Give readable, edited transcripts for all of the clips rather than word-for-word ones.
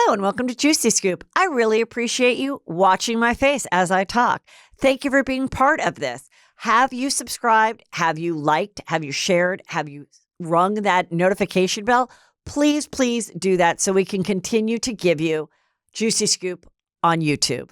Hello and welcome to Juicy Scoop. I really appreciate you watching my face as I talk. Thank you for being part of this. Have you subscribed? Have you liked? Have you shared? Have you rung that notification bell? Please, please do that so we can continue to give you Juicy Scoop on YouTube.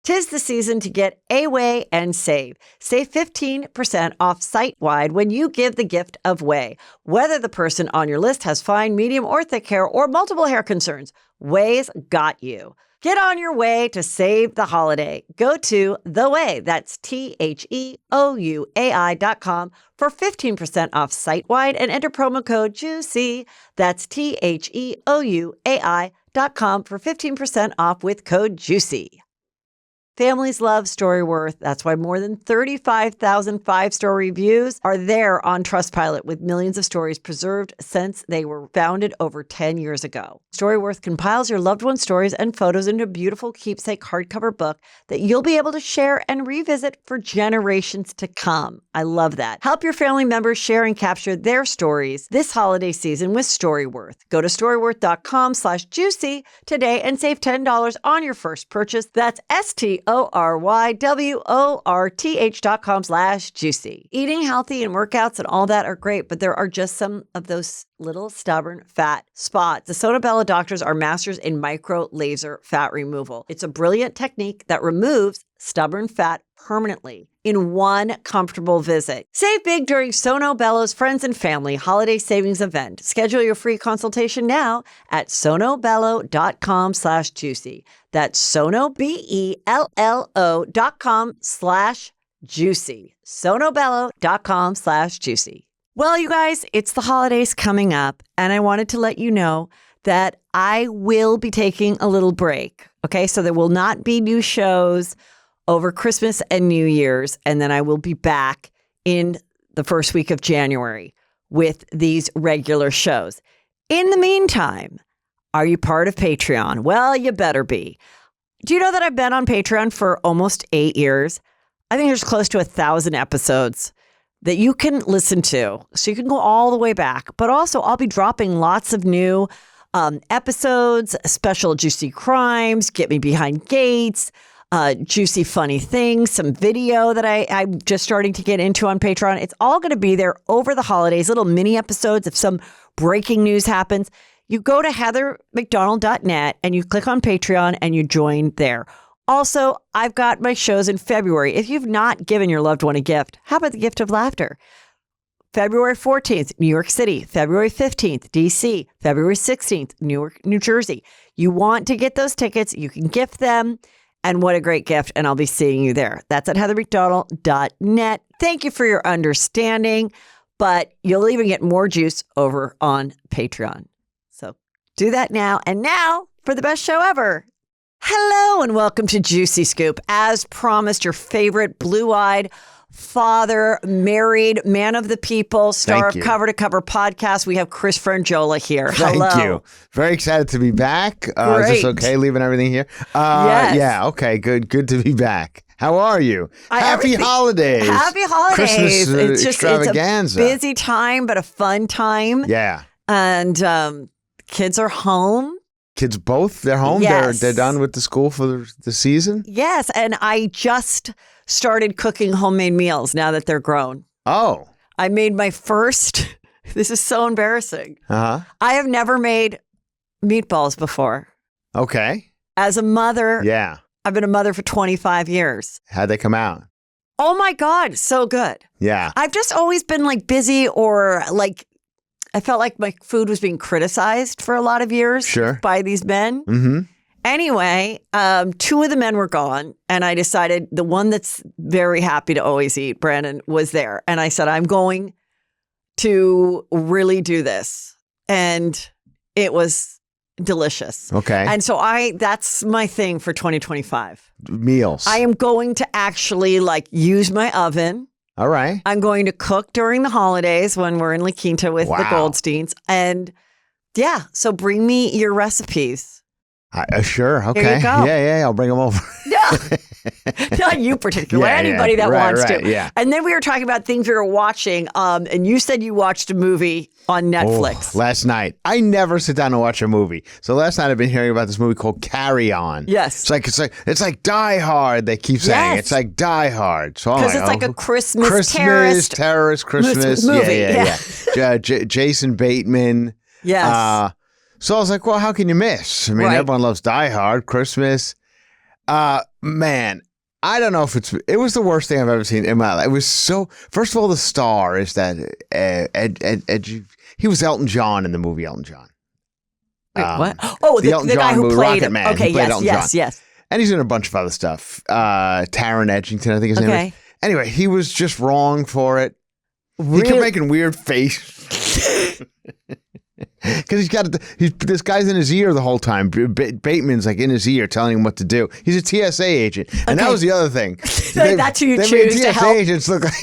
'Tis the season to get away and save. Save 15% off site-wide when you give the gift of Way. Whether the person on your list has fine, medium, or thick hair or multiple hair concerns, Way's got you. Get on your way to save the holiday. Go to The Way, that's TheOuai.com for 15% off site-wide and enter promo code JUICY. That's TheOuai.com for 15% off with code JUICY. Families love StoryWorth. That's why more than 35,000 five-star reviews are there on Trustpilot, with millions of stories preserved since they were founded over 10 years ago. StoryWorth compiles your loved one's stories and photos into a beautiful keepsake hardcover book that you'll be able to share and revisit for generations to come. I love that. Help your family members share and capture their stories this holiday season with StoryWorth. Go to storyworth.com/juicy today and save $10 on your first purchase. That's StoryWorth.com/juicy. Eating healthy and workouts and all that are great, but there are just some of those little stubborn fat spots. The Sono Bello doctors are masters in micro laser fat removal. It's a brilliant technique that removes stubborn fat permanently in one comfortable visit. Save big during Sono Bello's Friends and Family Holiday Savings Event. Schedule your free consultation now at sonobello.com/juicy. That's sonobello.com/juicy. sonobello.com/juicy. Well, you guys, it's the holidays coming up, and I wanted to let you know that I will be taking a little break. Okay, so there will not be new shows over Christmas and New Year's, and then I will be back in the first week of January with these regular shows. In the meantime, are you part of Patreon? Well, you better be. Do you know that I've been on Patreon for almost 8 years? I think there's close to 1,000 episodes that you can listen to. So you can go all the way back. But also, I'll be dropping lots of new episodes, special juicy crimes, get me behind gates, juicy funny things, some video that I'm just starting to get into on Patreon. It's all going to be there over the holidays, little mini episodes if some breaking news happens. You go to heathermcdonald.net and you click on Patreon and you join there. Also, I've got my shows in February. If you've not given your loved one a gift, how about the gift of laughter? February 14th, New York City. February 15th, DC. February 16th, Newark, New Jersey. You want to get those tickets, you can gift them. And what a great gift. And I'll be seeing you there. That's at heathermcdonald.net. Thank you for your understanding. But you'll even get more juice over on Patreon. So do that now. And now for the best show ever. Hello and welcome to Juicy Scoop. As promised, your favorite blue-eyed father, married, man of the people, star of Cover to Cover podcast. We have Chris Franjola here. Hello. Thank you. Very excited to be back. Is this okay, leaving everything here? Yes. Yeah, okay, good to be back. How are you? Happy holidays. Happy holidays. Christmas it's extravaganza. It's a busy time, but a fun time. Yeah. And kids are home. Kids both? They're home? Yes. They're done with the school for the season? Yes, and I just started cooking homemade meals now that they're grown. Oh. I made my first, this is so embarrassing. Uh-huh. I have never made meatballs before. Okay. As a mother, yeah, I've been a mother for 25 years. How'd they come out? Oh my God, so good. Yeah. I've just always been like busy or like, I felt like my food was being criticized for a lot of years by these men. Mm-hmm. Anyway, 2 of the men were gone, and I decided the one that's very happy to always eat, Brandon, was there. And I said, I'm going to really do this. And it was delicious. Okay. And so that's my thing for 2025. Meals. I am going to actually like use my oven. All right. I'm going to cook during the holidays when we're in La Quinta with the Goldsteins. And yeah, so bring me your recipes. Sure. Okay. There you go. Yeah. I'll bring them over. No, Not you particularly, anybody that wants to. Yeah. And then we were talking about things we were watching, and you said you watched a movie on Netflix. Last night. I never sit down and watch a movie. So last night I've been hearing about this movie called Carry On. Yes. It's like Die Hard, they keep saying. Yes. It's like Die Hard. So because it's like a Christmas terrorist Christmas movie. Yeah. Jason Bateman. Yes. So I was like, well, how can you miss? I mean, everyone loves Die Hard, Christmas. Man, I don't know if it was the worst thing I've ever seen in my life. It was so, first of all, the star is that he was Elton John in the movie Elton John. Wait, what? Oh, the Elton the guy John who movie, played Rocket Man. Okay, He played Elton John. yes. And he's in a bunch of other stuff. Taron Egerton, I think his name is. Anyway, he was just wrong for it. Really? He kept making weird face. Because this guy's in his ear the whole time. Bateman's like in his ear telling him what to do. He's a TSA agent. And that was the other thing. That's who you choose to help. TSA agents look like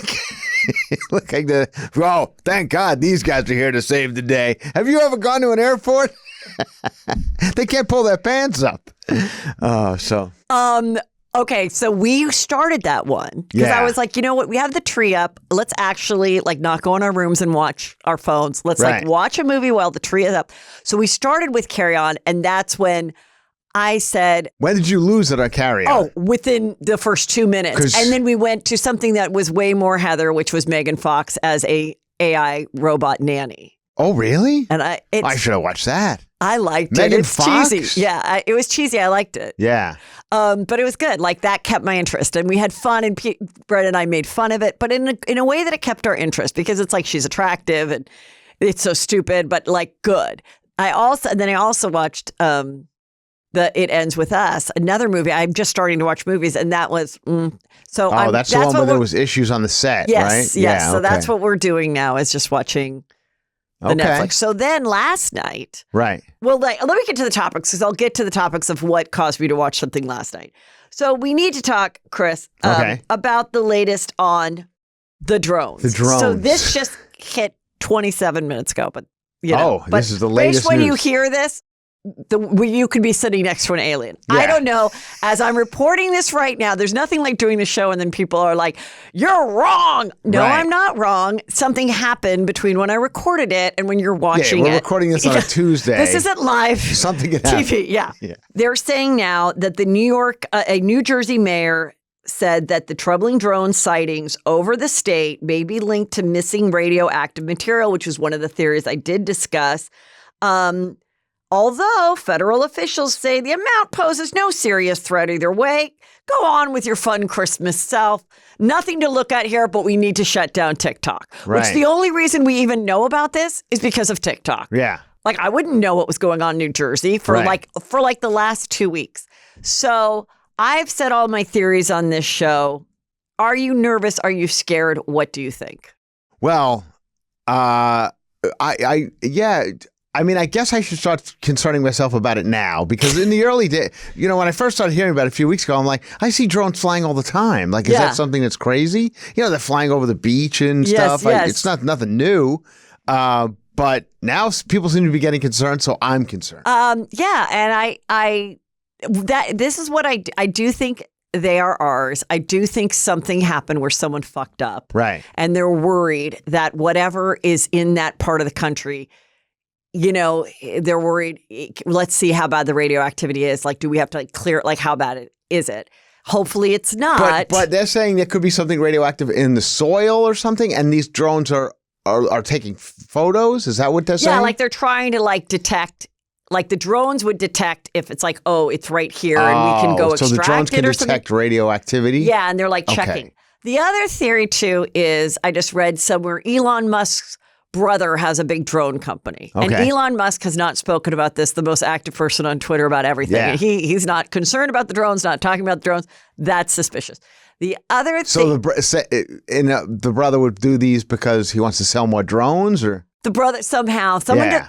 thank God these guys are here to save the day. Have you ever gone to an airport? They can't pull their pants up. Okay, so we started that one because I was like, you know what? We have the tree up. Let's actually not go in our rooms and watch our phones. Let's watch a movie while the tree is up. So we started with Carry On, and that's when I said, when did you lose it on Carry On? Oh, within the first 2 minutes. And then we went to something that was way more Heather, which was Megan Fox as a AI robot nanny. Oh, really? And I should have watched that. I liked it. Megan It's Fox? cheesy. Yeah, it was cheesy. I liked it. Yeah. But it was good. That kept my interest. And we had fun, and Brett and I made fun of it, but in a way that it kept our interest because it's like she's attractive and it's so stupid, but good. I also watched It Ends With Us, another movie. I'm just starting to watch movies, and that was that's the one where there was issues on the set, right? Yes. Yeah, so that's what we're doing now is just watching the Netflix. So then last night, right? Well, let me get to the topics because I'll get to the topics of what caused me to watch something last night. So we need to talk, Chris, about the latest on the drones. The drones. So this just hit 27 minutes ago, but this is the latest when news. you hear this, you could be sitting next to an alien. Yeah. I don't know. As I'm reporting this right now, there's nothing like doing the show and then people are like, you're wrong. No, I'm not wrong. Something happened between when I recorded it and when you're watching it. We're recording this on a Tuesday. This isn't live Something can happen. TV. Yeah. They're saying now that a New Jersey mayor said that the troubling drone sightings over the state may be linked to missing radioactive material, which was one of the theories I did discuss. Although federal officials say the amount poses no serious threat either way, go on with your fun Christmas self. Nothing to look at here, but we need to shut down TikTok. Right. Which the only reason we even know about this is because of TikTok. Yeah. I wouldn't know what was going on in New Jersey for the last 2 weeks. So I've said all my theories on this show. Are you nervous? Are you scared? What do you think? Well, I mean, I guess I should start concerning myself about it now because in the early day, when I first started hearing about it a few weeks ago, I'm like, I see drones flying all the time. Is that something that's crazy? They're flying over the beach and stuff. Yes. It's nothing new. But now people seem to be getting concerned, so I'm concerned. Yeah, and this is what I do think they are ours. I do think something happened where someone fucked up. Right. And they're worried that whatever is in that part of the country, they're worried. Let's see how bad the radioactivity is. Do we have to clear it? How bad is it? Hopefully it's not. But they're saying there could be something radioactive in the soil or something, and these drones are taking photos. Is that what they're saying? Yeah, they're trying to detect. The drones would detect if it's it's right here and we can go extract it or something. So the drones can detect radioactivity? Yeah, and they're checking. Okay. The other theory too is I just read somewhere Elon Musk's brother has a big drone company. Okay. And Elon Musk has not spoken about this, the most active person on Twitter about everything. Yeah. He's not concerned about the drones, not talking about the drones. That's suspicious. The other thing... So the brother would do these because he wants to sell more drones or... The brother somehow.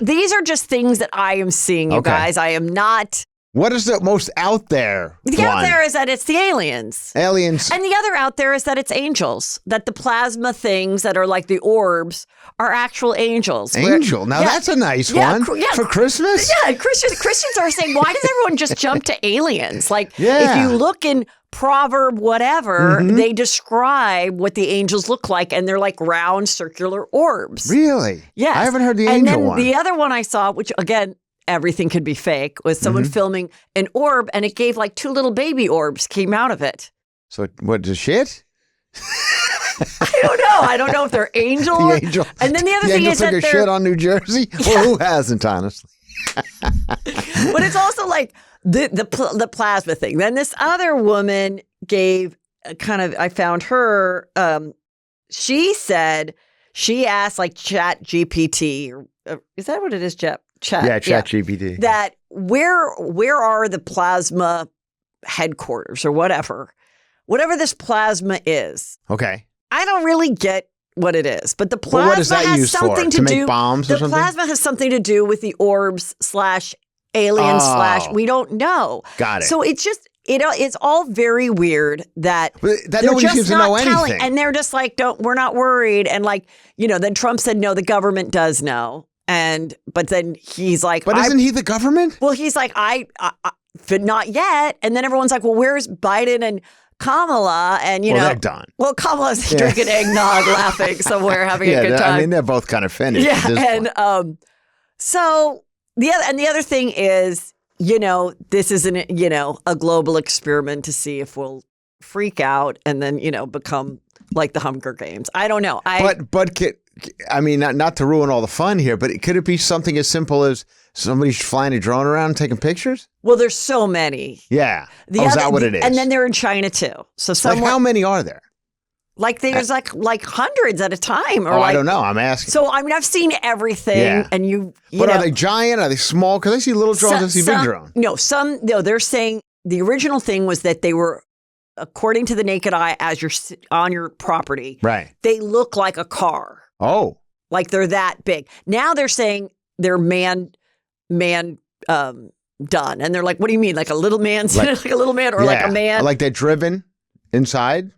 These are just things that I am seeing, you guys. I am not... What is the most out there? Out there is that it's the aliens. Aliens. And the other out there is that it's angels. That the plasma things that are like the orbs are actual angels. Angel? Now that's a nice one. For Christmas? Yeah, Christians are saying, why does everyone just jump to aliens? If you look in proverb, whatever, they describe what the angels look like, and they're like round circular orbs. Really? Yes. I haven't heard the angel one. The other one I saw, which again, everything could be fake, was someone filming an orb, and it gave like 2 little baby orbs came out of it. So what, the shit? I don't know. I don't know if they're angel. The angel. And then the other thing is that took a shit on New Jersey? Well, who hasn't, honestly? But it's also like the plasma thing. Then this other woman gave I found her, she said, she asked like Chat GPT, or is that what it is, Chat? Yeah, Chat GPT. That where are the plasma headquarters or whatever this plasma is. Okay. I don't really get what it is, but the plasma what is that has used something for? to Make do. bombs or the something? Plasma has something to do with the orbs / aliens / we don't know. Got it. So it's just it's all very weird that nobody seems to know anything. And they're just like, we're not worried. And like, then Trump said, no, the government does know. But then he's like, but isn't he the government? Well, he's like, I not yet. And then everyone's like, well, where's Biden and Kamala? And they're done. Well, Kamala's drinking eggnog, laughing somewhere, having a good time. I mean, they're both kind of finished. Yeah, and so the other thing is, this isn't a global experiment to see if we'll freak out and then become like the Hunger Games. I don't know. I mean, not to ruin all the fun here, but could it be something as simple as somebody's flying a drone around and taking pictures? Well, there's so many. Yeah. Is that what it is? And then they're in China too. So how many are there? Like there's like hundreds at a time. Or I don't know. I'm asking. So I mean, I've seen everything, and but are they giant? Are they small? Because I see little drones, I see big drones. No, they're saying the original thing was that they were, according to the naked eye, as you're on your property, right? They look like a car. Oh, like they're that big. Now they're saying they're man done, and they're like, what do you mean, like a little man, like a little man, or like a man? Like they're driven inside.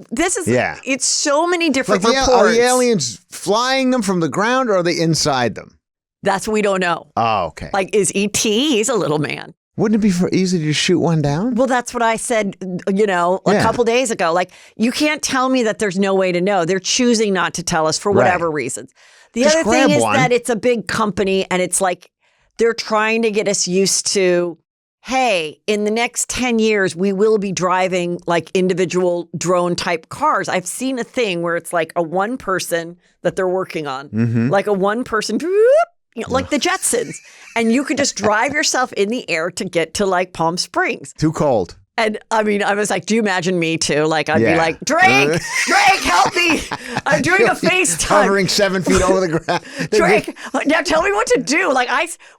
This is It's so many different reports. Are the aliens flying them from the ground, or are they inside them? That's what we don't know. Oh, okay. Like, is E.T.? He's a little man. Wouldn't it be easy to shoot one down? Well, that's what I said, a couple days ago. Like, you can't tell me that there's no way to know. They're choosing not to tell us for whatever reasons. The other thing is that it's a big company, and it's like they're trying to get us used to, hey, in the next 10 years, we will be driving like individual drone type cars. I've seen a thing where it's like a one person that they're working on, like a one person, like the Jetsons. And you could just drive yourself in the air to get to like Palm Springs. Too cold. And I mean, I was like, do you imagine me too? Like, I'd be like, Drake, help me. I'm doing a FaceTime. Hovering 7 feet over the ground. Drake, now tell me what to do. Like,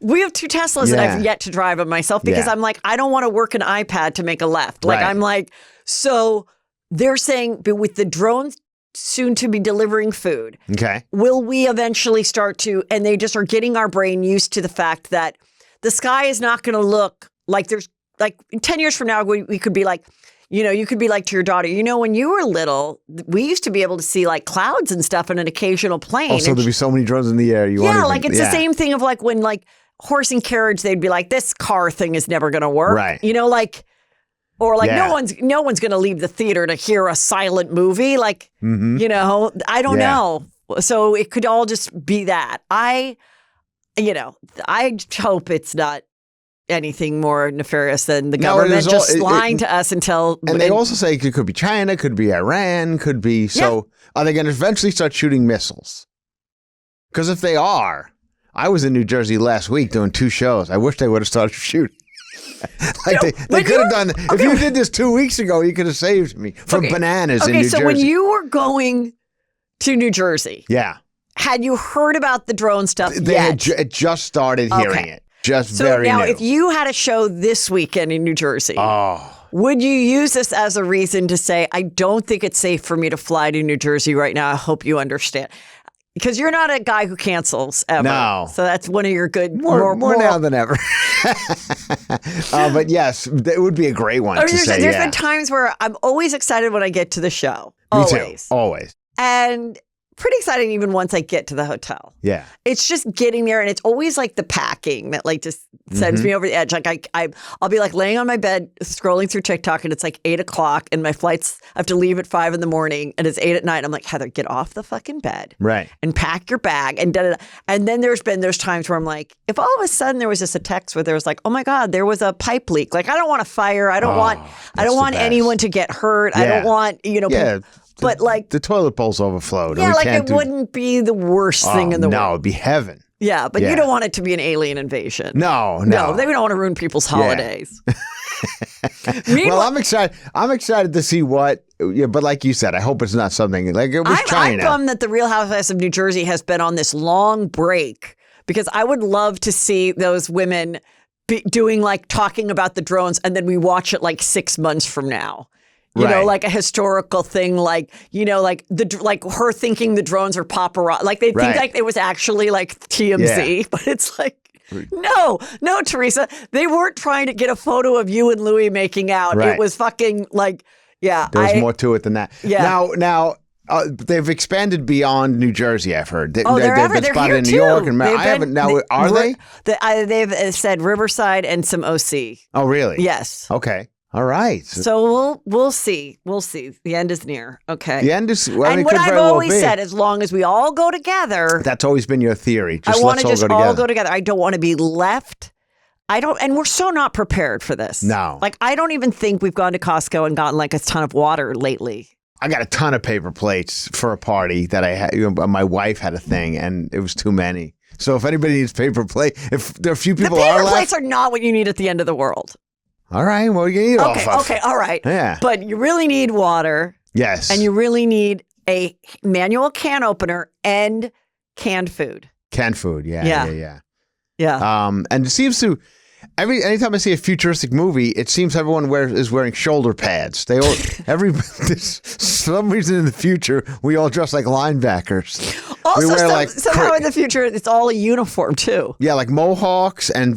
we have 2 Teslas and I've yet to drive them myself because I'm like, I don't want to work an iPad to make a left. Like, I'm like, so they're saying, but with the drones soon to be delivering food, will we eventually start to, and they just are getting our brain used to the fact that the sky is not going to look like there's, like 10 years from now, we could be like, you could be like to your daughter, when you were little, we used to be able to see like clouds and stuff and an occasional plane. Oh, so there'd be so many drones in the air. It's the same thing of like when like horse and carriage, they'd be like, this car thing is never going to work. Right. Or like no one's going to leave the theater to hear a silent movie. Like, I don't know. So it could all just be that. I hope it's not anything more nefarious than the government just lying to us until... And they also say it could be China, could be Iran, could be... So are they going to eventually start shooting missiles? Because if they are, I was in New Jersey last week doing 2 shows. I wish they would have started shooting. They could have done... If you did this 2 weeks ago, you could have saved me from bananas in New Jersey. Okay, so when you were going to New Jersey... Yeah. Had you heard about the drone stuff They had just started hearing it. So now, if you had a show this weekend in New Jersey, would you use this as a reason to say, I don't think it's safe for me to fly to New Jersey right now? I hope you understand. Because you're not a guy who cancels ever. No. So that's one of your good... More now than ever. But yes, it would be a great one to say, There's been times where I'm always excited when I get to the show. Me too. Always. And pretty excited even once I get to the hotel. Yeah. It's just getting there, and it's always like the packing that like just sends me over the edge. Like I'll be like laying on my bed scrolling through TikTok, and it's like 8:00, and my flights I have to leave at 5 a.m, and it's 8 p.m. I'm like, Heather, get off the fucking bed, right, and pack your bag, and da-da-da. And then there's times where I'm like, if all of a sudden there was just a text where there was like, oh my God, there was a pipe leak. Like I don't want a fire. I don't want anyone to get hurt. I don't want But like the toilet bowl's overflowed. Yeah, like it wouldn't be the worst thing in the world. No, it'd be heaven. Yeah, but you don't want it to be an alien invasion. No. They don't want to ruin people's holidays. Well, I'm excited. I'm excited to see what. Yeah, but like you said, I hope it's not something like it was China. I'm bummed that the Real Housewives of New Jersey has been on this long break because I would love to see those women doing like talking about the drones, and then we watch it like 6 months from now. You know, like a historical thing, like, you know, like her thinking the drones are paparazzi. Like they think like it was actually like TMZ, but it's like, no, Teresa. They weren't trying to get a photo of you and Louis making out. It was fucking like, There's more to it than that. Yeah. Now, they've expanded beyond New Jersey, I've heard. They've been spotted in New too. York. And I haven't. Now, are they? They've said Riverside and some OC. Oh, really? Yes. Okay. All right. So we'll see. We'll see. The end is near. Okay. The end is. Well, and what I've always said, as long as we all go together. That's always been your theory. I want to just all go together. I don't want to be left. And we're so not prepared for this. No. Like, I don't even think we've gone to Costco and gotten like a ton of water lately. I got a ton of paper plates for a party that I had. My wife had a thing, and it was too many. So if anybody needs paper plate, if there are a few people the paper plates are not what you need at the end of the world. All right, well, you need off of. Okay, all right. Yeah. But you really need water. Yes. And you really need a manual can opener and canned food. Canned food, yeah. And it seems to anytime I see a futuristic movie, it seems everyone is wearing shoulder pads. They all some reason in the future we all dress like linebackers. Also, somehow in the future, it's all a uniform too. Yeah, like mohawks and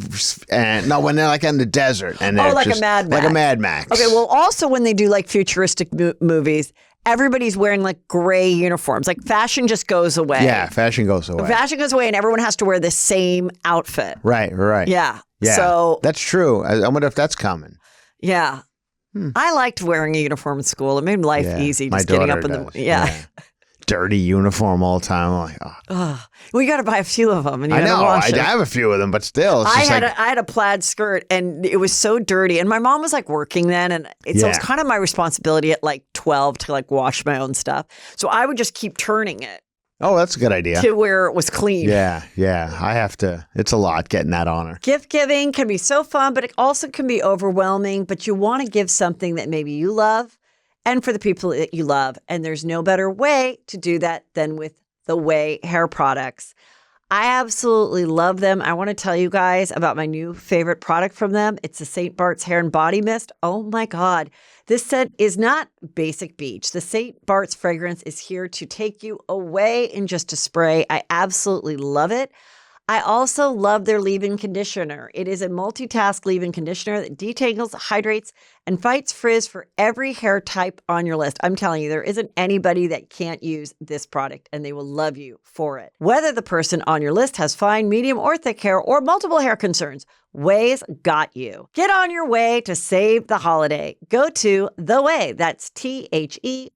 no, when they're like in the desert and they're like a Mad Max. Like a Mad Max. Okay, well, also when they do like futuristic movies, everybody's wearing like gray uniforms. Like fashion just goes away. Yeah, fashion goes away. Fashion goes away, and everyone has to wear the same outfit. Right. Yeah. So that's true. I wonder if that's common. Yeah. I liked wearing a uniform in school. It made life easy. Just getting up in the yeah. Dirty uniform all the time. I'm like, well, you got to buy a few of them, and you I know. Wash I have a few of them, but still, I had a plaid skirt, and it was so dirty. And my mom was like working then, and so it was kind of my responsibility at like 12 to like wash my own stuff. So I would just keep turning it. Oh, that's a good idea. To where it was clean. Yeah. I have to. It's a lot getting that on her. Gift giving can be so fun, but it also can be overwhelming. But you want to give something that maybe you love and for the people that you love. And there's no better way to do that than with the Way hair products. I absolutely love them. I want to tell you guys about my new favorite product from them. It's the St. Bart's Hair and Body Mist. Oh my God. This scent is not basic beach. The St. Bart's fragrance is here to take you away in just a spray. I absolutely love it. I also love their leave-in conditioner. It is a multitask leave-in conditioner that detangles, hydrates, and fights frizz for every hair type on your list. I'm telling you, there isn't anybody that can't use this product, and they will love you for it. Whether the person on your list has fine, medium, or thick hair, or multiple hair concerns, Way's got you. Get on your way to save the holiday. Go to The Way, that's TheOuai.com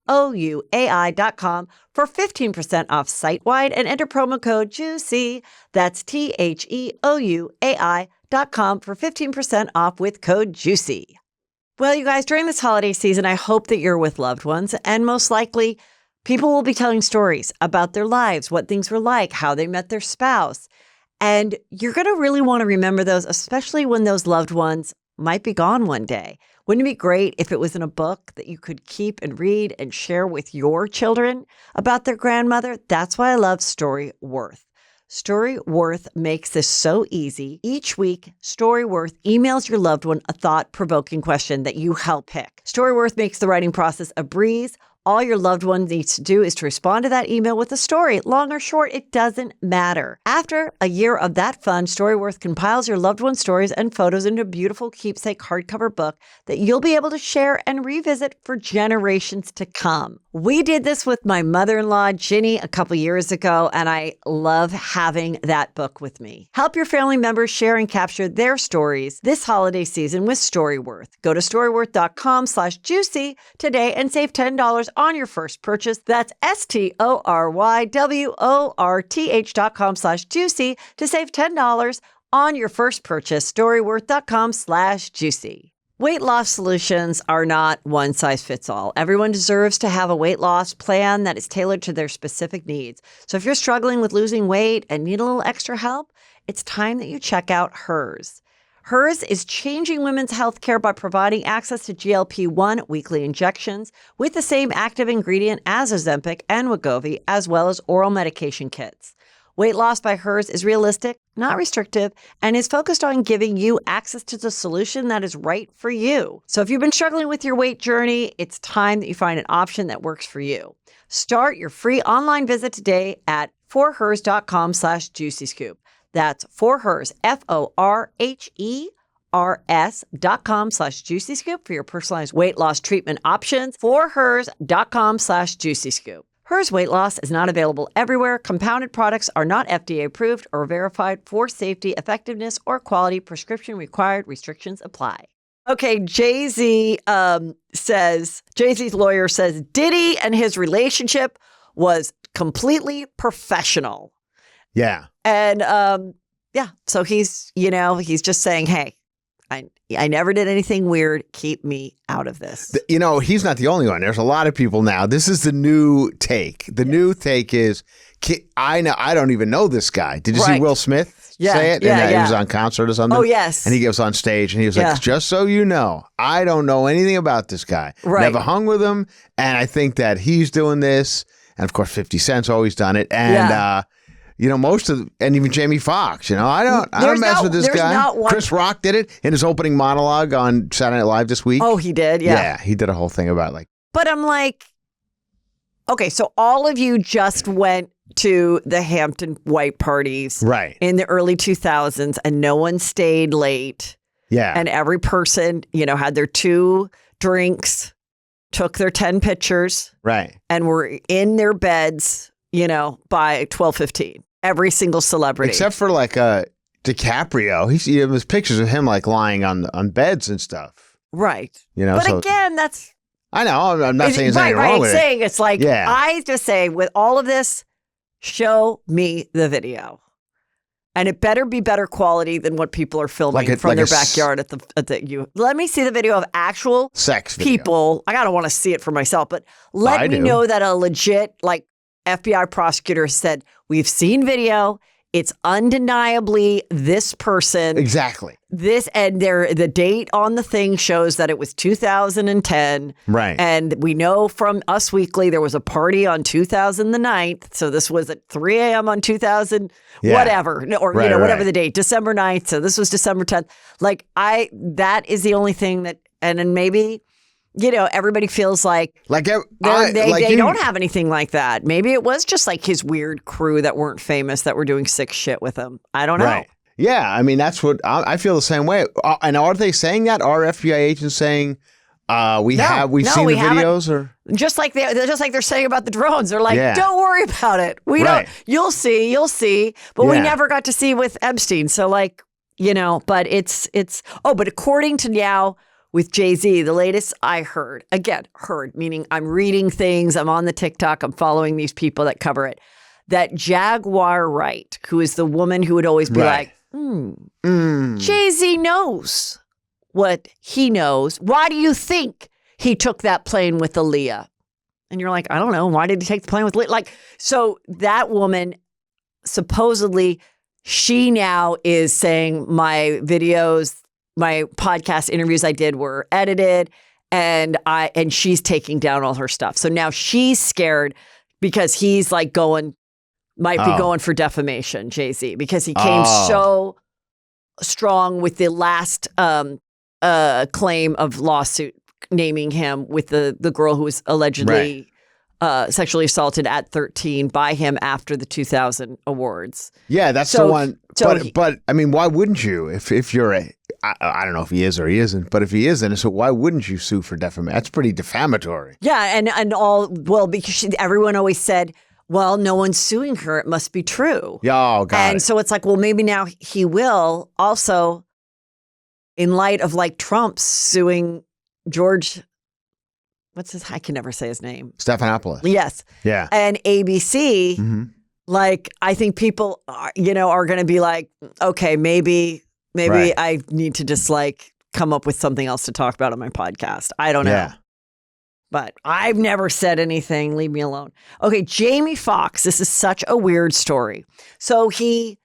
for 15% off site-wide and enter promo code JUICY. That's TheOuai.com for 15% off with code JUICY. Well, you guys, during this holiday season, I hope that you're with loved ones, and most likely, people will be telling stories about their lives, what things were like, how they met their spouse. And you're going to really want to remember those, especially when those loved ones might be gone one day. Wouldn't it be great if it was in a book that you could keep and read and share with your children about their grandmother? That's why I love Storyworth. Storyworth makes this so easy. Each week, Storyworth emails your loved one a thought-provoking question that you help pick. Storyworth makes the writing process a breeze. All your loved one needs to do is to respond to that email with a story. Long or short, it doesn't matter. After a year of that fun, Storyworth compiles your loved one's stories and photos into a beautiful keepsake hardcover book that you'll be able to share and revisit for generations to come. We did this with my mother-in-law, Ginny, a couple years ago, and I love having that book with me. Help your family members share and capture their stories this holiday season with Storyworth. Go to storyworth.com/juicy today and save $10 on your first purchase. That's STORYWORTH.com/juicy to save $10 on your first purchase. Storyworth.com/juicy. Weight loss solutions are not one size fits all. Everyone deserves to have a weight loss plan that is tailored to their specific needs. So if you're struggling with losing weight and need a little extra help, it's time that you check out Hers. Hers is changing women's healthcare by providing access to GLP-1 weekly injections with the same active ingredient as Ozempic and Wegovy, as well as oral medication kits. Weight loss by Hers is realistic, not restrictive, and is focused on giving you access to the solution that is right for you. So if you've been struggling with your weight journey, it's time that you find an option that works for you. Start your free online visit today at forhers.com/juicyscoop. That's forhers, FORHERS.com/juicyscoop for your personalized weight loss treatment options. Forhers.com/juicyscoop. Hers weight loss is not available everywhere. Compounded products are not FDA approved or verified for safety, effectiveness, or quality. Prescription required. Restrictions apply. Okay, Jay-Z Jay-Z's lawyer says Diddy and his relationship was completely professional. Yeah. And so he's just saying, hey, I never did anything weird. Keep me out of this. He's not the only one. There's a lot of people now. This is the new take. The new take is, I don't even know this guy. Did you see Will Smith say it? He was on concert or something. Oh, yes. And he goes on stage and he was like, just so you know, I don't know anything about this guy. Right. Never hung with him. And I think that he's doing this. And of course, 50 Cent's always done it. And, and even Jamie Foxx, I don't mess with this guy. Chris Rock did it in his opening monologue on Saturday Night Live this week. Oh, he did? Yeah. Yeah, he did a whole thing about But I'm like, okay, so all of you just went to the Hampton White parties in the early 2000s and no one stayed late. Yeah. And every person, had their 2 drinks, took their 10 pictures. Right. And were in their beds, by 12:15. Every single celebrity. Except for DiCaprio. There's pictures of him lying on beds and stuff. Right. But again, that's... I know. I'm not saying there's anything wrong with it. I'm saying it's I just say with all of this, show me the video. And it better be better quality than what people are filming from their backyard at the Let me see the video of actual sex people. I don't want to see it for myself, but let me know that a legit FBI prosecutor said, we've seen video. It's undeniably this person. Exactly. The date on the thing shows that it was 2010. Right. And we know from Us Weekly there was a party on 2009th. So this was at 3 a.m. on 2000, whatever. Or, whatever the date, December 9th. So this was December 10th. That is the only thing that, and then maybe... everybody feels like they don't have anything like that. Maybe it was just his weird crew that weren't famous that were doing sick shit with him. I don't know. Right. Yeah, I mean, that's what I feel the same way. And are they saying that? Are FBI agents saying we've seen the videos, or just like they're saying about the drones? They're like, don't worry about it. We don't. You'll see. But we never got to see with Epstein. So but it's. But according to now. With Jay-Z, the latest I heard, meaning I'm reading things, I'm on the TikTok, I'm following these people that cover it, that Jaguar Wright, who is the woman who would always be Jay-Z knows what he knows. Why do you think he took that plane with Aaliyah? And you're like, I don't know. Why did he take the plane with Aaliyah? So that woman, supposedly, she now is saying my videos, my podcast interviews I did were edited and she's taking down all her stuff. So now she's scared because he's might be going for defamation, Jay-Z, because he came so strong with the last claim of lawsuit naming him with the girl who was allegedly sexually assaulted at 13 by him after the 2000 awards. Yeah, that's the one. But I mean, why wouldn't you? If you're I don't know if he is or he isn't, but if he isn't, so why wouldn't you sue for defamation? That's pretty defamatory. Yeah, because everyone always said, well, no one's suing her. It must be true. Oh, got And it. so it's like, well, maybe now he will. Also, in light of like Trump suing George, I can never say his name. Stephanopoulos. Yes. Yeah. And ABC, like, I think people, are going to be like, okay, maybe Right. I need to just like come up with something else to talk about on my podcast. I don't know. Yeah. But I've never said anything. Leave me alone. Okay, Jamie Foxx. This is such a weird story. So he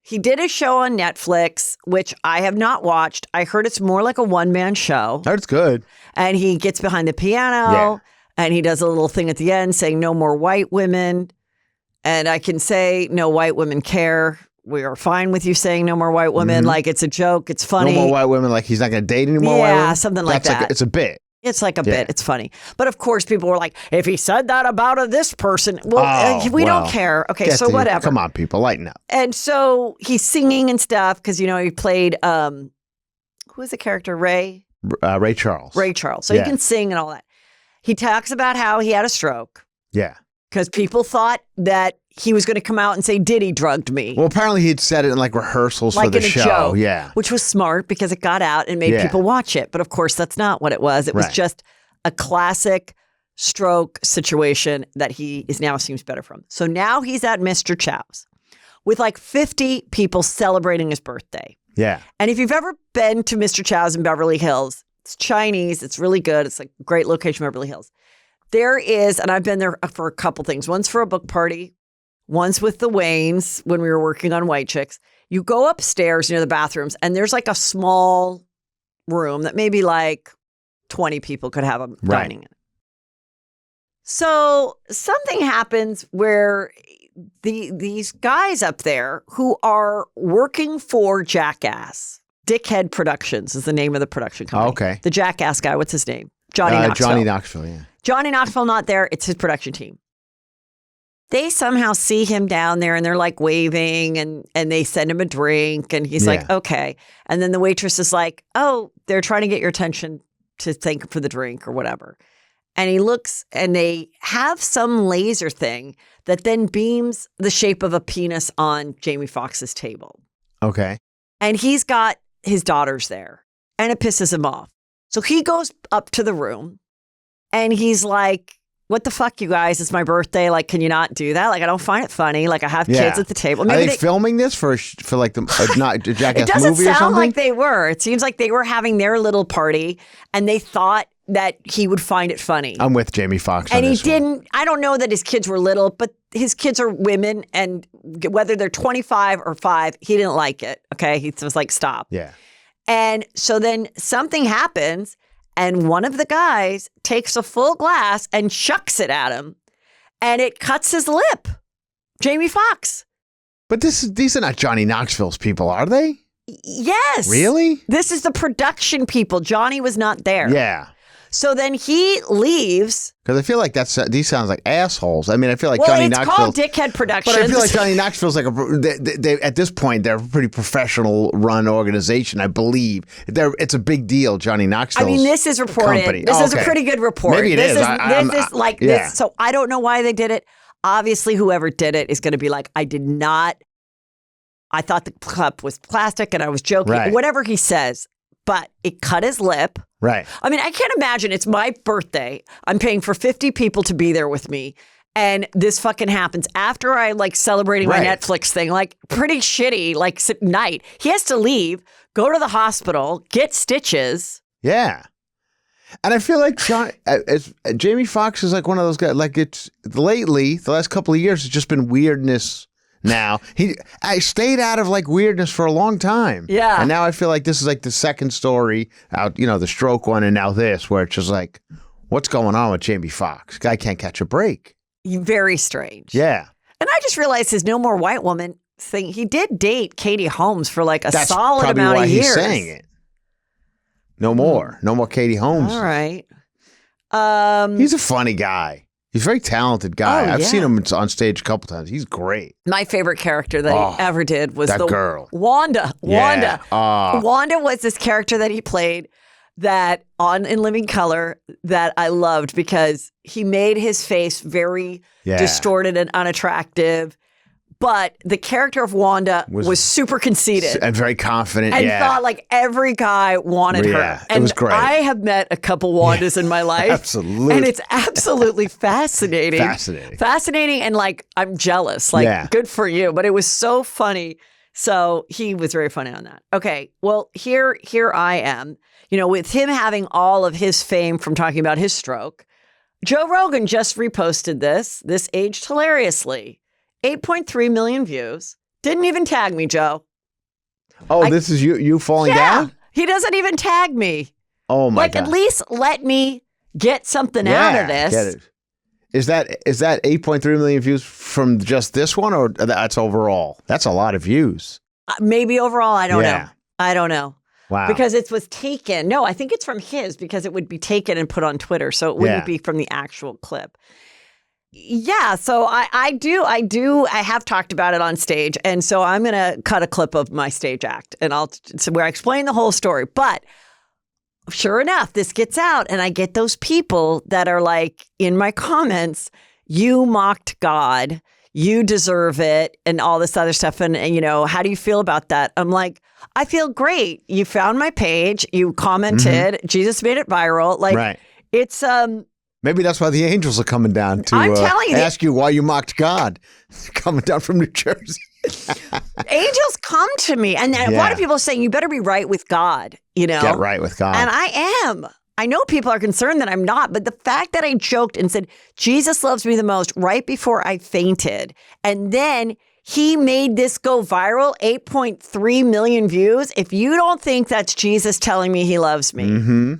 did a show on Netflix, which I have not watched. I heard it's more like a one-man show. That's good. And he gets behind the piano and he does a little thing at the end saying no more white women. And I can say no white women care. We are fine with you saying no more white women. Like it's a joke. It's funny. No more white women. Like he's not going to date any more white women. Yeah, something like that. It's a bit. It's like a bit. It's funny. But of course, people were like, if he said that about this person, we don't care. Okay, so whatever. Come on, people, lighten up. And so he's singing and stuff because, he played, who is the character? Ray Charles. Ray Charles. So he can sing and all that. He talks about how he had a stroke. Yeah. Because people thought that he was going to come out and say, Diddy drugged me. Well, apparently he'd said it in like rehearsals for the show. Joke, yeah. Which was smart because it got out and made people watch it. But of course, that's not what it was. It was just a classic stroke situation that he now seems better from. So now he's at Mr. Chow's with like 50 people celebrating his birthday. Yeah. And if you've ever been to Mr. Chow's in Beverly Hills, it's Chinese. It's really good. It's like a great location, Beverly Hills. There is, and I've been there for a couple things. One's for a book party. One's with the Waynes when we were working on White Chicks. You go upstairs near the bathrooms, and there's like a small room that maybe like 20 people could have a dining in. So something happens where these guys up there who are working for Jackass, Dickhead Productions is the name of the production company. Oh, okay. The Jackass guy, what's his name? Johnny Knoxville. Johnny Knoxville, yeah. Johnny Knoxville not there. It's his production team. They somehow see him down there and they're like waving and they send him a drink and he's like, okay. And then the waitress is like, oh, they're trying to get your attention to thank for the drink or whatever. And he looks and they have some laser thing that then beams the shape of a penis on Jamie Foxx's table. Okay. And he's got his daughters there and it pisses him off. So he goes up to the room and he's like, what the fuck, you guys? It's my birthday. Like, can you not do that? Like, I don't find it funny. Like, I have kids at the table. Maybe Are they filming this for like the not a Jackass movie or something? It doesn't sound like they were. It seems like they were having their little party and they thought that he would find it funny. I'm with Jamie Foxx. And he didn't. I don't know that his kids were little, but his kids are women. And whether they're 25 or 5, he didn't like it. Okay. He was like, stop. Yeah. And so then something happens. And one of the guys takes a full glass and chucks it at him. And it cuts his lip. Jamie Foxx. But these are not Johnny Knoxville's people, are they? Yes. Really? This is the production people. Johnny was not there. Yeah. So then he leaves. Because I feel like these sounds like assholes. I mean, I feel like Johnny Knoxville. Well, it's called Dickhead Productions. But I feel like Johnny Knoxville's like they at this point, they're a pretty professional run organization, I believe. It's a big deal, Johnny Knoxville. I mean, this is reported. Company. This is a pretty good report. Maybe it is. This. So I don't know why they did it. Obviously, whoever did it is going to be like, I thought the cup was plastic and I was joking. Right. Whatever he says. But it cut his lip. Right. I mean, I can't imagine. It's my birthday. I'm paying for 50 people to be there with me. And this fucking happens after I like celebrating my Netflix thing, like pretty shitty, like night. He has to leave, go to the hospital, get stitches. Yeah. And I feel like Jamie Foxx is like one of those guys, like it's lately, the last couple of years, it's just been weirdness. Now I stayed out of like weirdness for a long time. Yeah. And now I feel like this is like the second story out, the stroke one and now this, where it's just like, what's going on with Jamie Foxx? Guy can't catch a break. Very strange. Yeah. And I just realized his No More White Woman thing, he did date Katie Holmes for like a solid amount of years. He's saying it. No more. No more Katie Holmes. All right. He's a funny guy. He's a very talented guy. Oh, I've yeah. seen him on stage a couple times. He's great. My favorite character that he ever did was that the girl. Wanda. Yeah. Wanda was this character that he played that in Living Color that I loved because he made his face very distorted and unattractive. But the character of Wanda was super conceited. And very confident. And thought like every guy wanted her. And it was great. I have met a couple Wandas in my life. Absolutely. And it's absolutely fascinating. Fascinating. And like, I'm jealous. Like, good for you. But it was so funny. So he was very funny on that. Okay. Well, here I am. You know, with him having all of his fame from talking about his stroke, Joe Rogan just reposted this. This aged hilariously. 8.3 million views. Didn't even tag me, Joe. Oh, this is you falling down? He doesn't even tag me. Oh my God. Like, at least let me get something out of this. Get it. Is that 8.3 million views from just this one, or that's overall? That's a lot of views. Maybe overall, I don't know. I don't know. Wow. Because it was taken. No, I think it's from his because it would be taken and put on Twitter. So it wouldn't be from the actual clip. Yeah, so I have talked about it on stage, and so I'm going to cut a clip of my stage act, and where I explain the whole story. But sure enough, this gets out, and I get those people that are like in my comments, "You mocked God, you deserve it," and all this other stuff. And you know, how do you feel about that? I'm like, I feel great. You found my page, you commented, Jesus made it viral. Like, it's Maybe that's why the angels are coming down to ask you why you mocked God. Coming down from New Jersey. Angels come to me. And a lot of people are saying, you better be right with God, you know? Get right with God. And I am. I know people are concerned that I'm not, but the fact that I joked and said, Jesus loves me the most right before I fainted. And then he made this go viral, 8.3 million views. If you don't think that's Jesus telling me he loves me. Mm-hmm.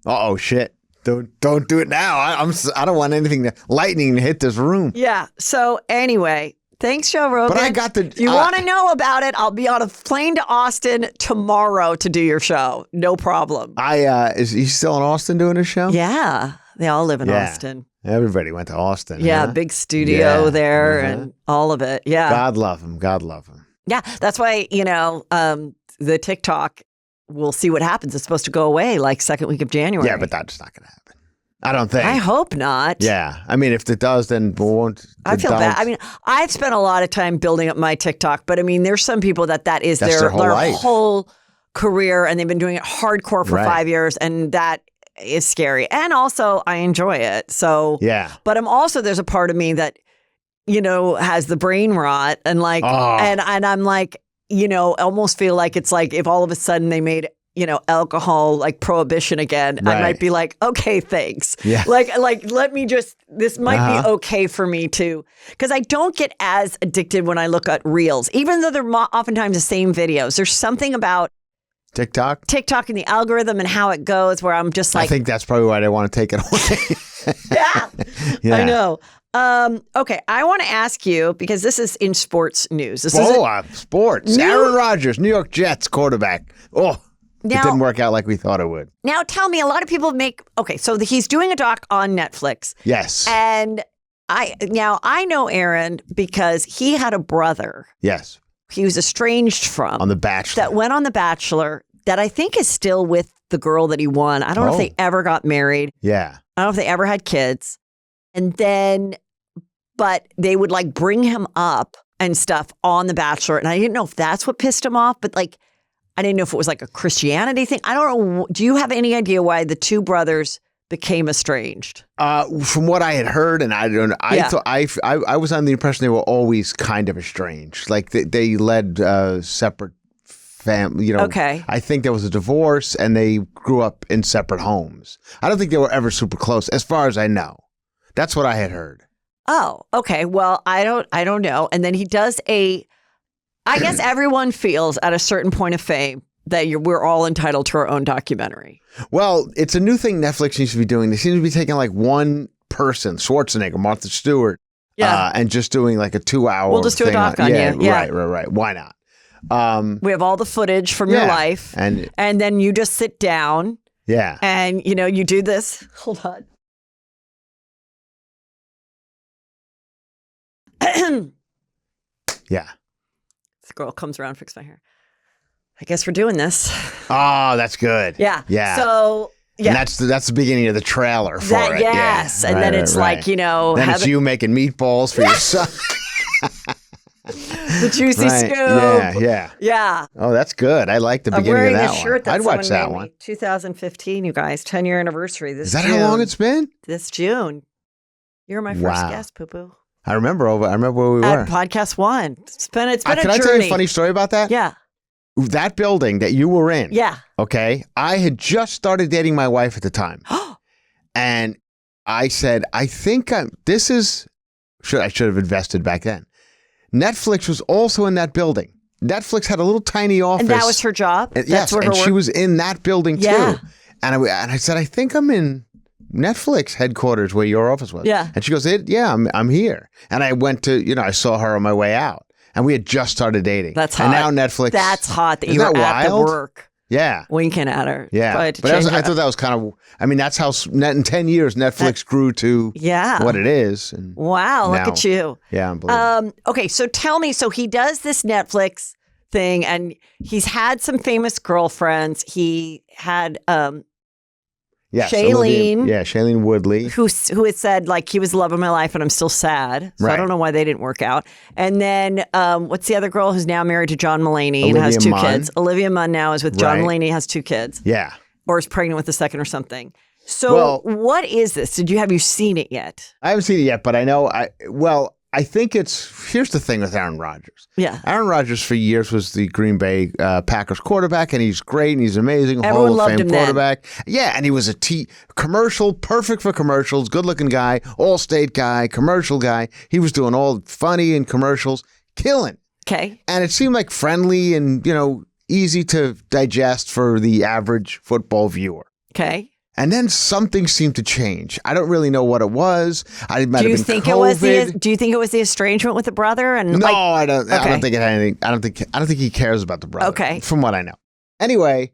Uh-oh, shit. Don't do it now. I don't want anything lightning to hit this room. Yeah. So anyway, thanks, Joe Rogan. But I got the. You want to know about it? I'll be on a plane to Austin tomorrow to do your show. No problem. Is he still in Austin doing his show? Yeah, they all live in Austin. Everybody went to Austin. Yeah, huh? big studio there and all of it. Yeah. God love him. God love him. Yeah, that's why the TikTok. We'll see what happens. It's supposed to go away like second week of January. Yeah, but that's not going to happen. I don't think. I hope not. Yeah. I mean, if it does, then we won't. I feel bad. I mean, I've spent a lot of time building up my TikTok, but I mean, there's some people that's their whole career, and they've been doing it hardcore for 5 years, and that is scary. And also, I enjoy it. So, but there's a part of me that, has the brain rot and like, and I'm like, almost feel like it's like if all of a sudden they made, alcohol like prohibition again, I might be like, okay, thanks. Yeah. Like, let me this might be okay for me too. Because I don't get as addicted when I look at reels, even though they're oftentimes the same videos. There's something about TikTok and the algorithm and how it goes where I'm just like. I think that's probably why they want to take it away. Yeah, I know. Okay, I want to ask you, because this is in sports news. Sports. Aaron Rodgers, New York Jets quarterback. It didn't work out like we thought it would. Now, tell me, a lot of people so he's doing a doc on Netflix. Yes. And I know Aaron because he had a brother. Yes. He was estranged from. On The Bachelor. That went on The Bachelor, that I think is still with the girl that he won. I don't know if they ever got married. Yeah. I don't know if they ever had kids. And then, but they would like bring him up and stuff on The Bachelor. And I didn't know if that's what pissed him off, but like, I didn't know if it was like a Christianity thing. I don't know. Do you have any idea why the two brothers became estranged? From what I had heard, and I don't know, I was under the impression they were always kind of estranged. Like they led separate family, Okay. I think there was a divorce and they grew up in separate homes. I don't think they were ever super close, as far as I know. That's what I had heard. Oh, okay. Well, I don't know. And then he does I guess everyone feels at a certain point of fame that we're all entitled to our own documentary. Well, it's a new thing Netflix seems to be doing. They seem to be taking like one person, Schwarzenegger, Martha Stewart, and just doing like a 2-hour. We'll just do a doc on you. Yeah. Right. Why not? We have all the footage from your life, and then you just sit down. Yeah. And you do this. Hold on. Yeah. This girl comes around, fix my hair. I guess we're doing this. Oh, that's good. Yeah. Yeah. So, yeah. And that's the beginning of the trailer for it. Yes. Yeah. And then it's like, you know. Then it's you making meatballs for your son. The juicy scoop. Yeah. Oh, that's good. I like the beginning of that one. I'm wearing a shirt that I'd watch that one. 2015, you guys. 10-year anniversary this Is that June. how long it's been? This June. You were my first guest, Poo Poo. I remember where we were. At Podcast One. It's been a journey. Can I tell you a funny story about that? Yeah. That building that you were in. Yeah. Okay. I had just started dating my wife at the time. And I said, I think I should have invested back then. Netflix was also in that building. Netflix had a little tiny office. And that was her job? Yes, and she was in that building too. And I said, I think I'm in Netflix headquarters where your office was. Yeah. And she goes, I'm here. And I went to, I saw her on my way out. And we had just started dating. That's hot. And now Netflix. That's hot that you were at the work. Yeah. Winking at her. Yeah. I thought that was kind of, that's how in 10 years Netflix grew to what it is. And wow. Look at you. Yeah. Unbelievable. Okay. So tell me, so he does this Netflix thing and he's had some famous girlfriends. He had, Shailene. Shailene Woodley. Who had said, like, he was the love of my life and I'm still sad. So I don't know why they didn't work out. And then what's the other girl who's now married to John Mulaney and has two kids? Olivia Munn now is with John Mulaney, has two kids. Yeah. Or is pregnant with the second or something. So what is this? Have you seen it yet? I haven't seen it yet, but I know, I think here's the thing with Aaron Rodgers. Yeah. Aaron Rodgers for years was the Green Bay Packers quarterback, and he's great, and he's amazing. Everyone loved him quarterback. Then. Yeah, and he was a commercial, perfect for commercials, good-looking guy, all-state guy, commercial guy. He was doing all funny in commercials, killing. Okay. And it seemed like friendly and, easy to digest for the average football viewer. Okay. And then something seemed to change. I don't really know what it was. Do you think it was the estrangement with the brother? No, I don't. Okay. I don't think it had anything. I don't think he cares about the brother. Okay, from what I know. Anyway,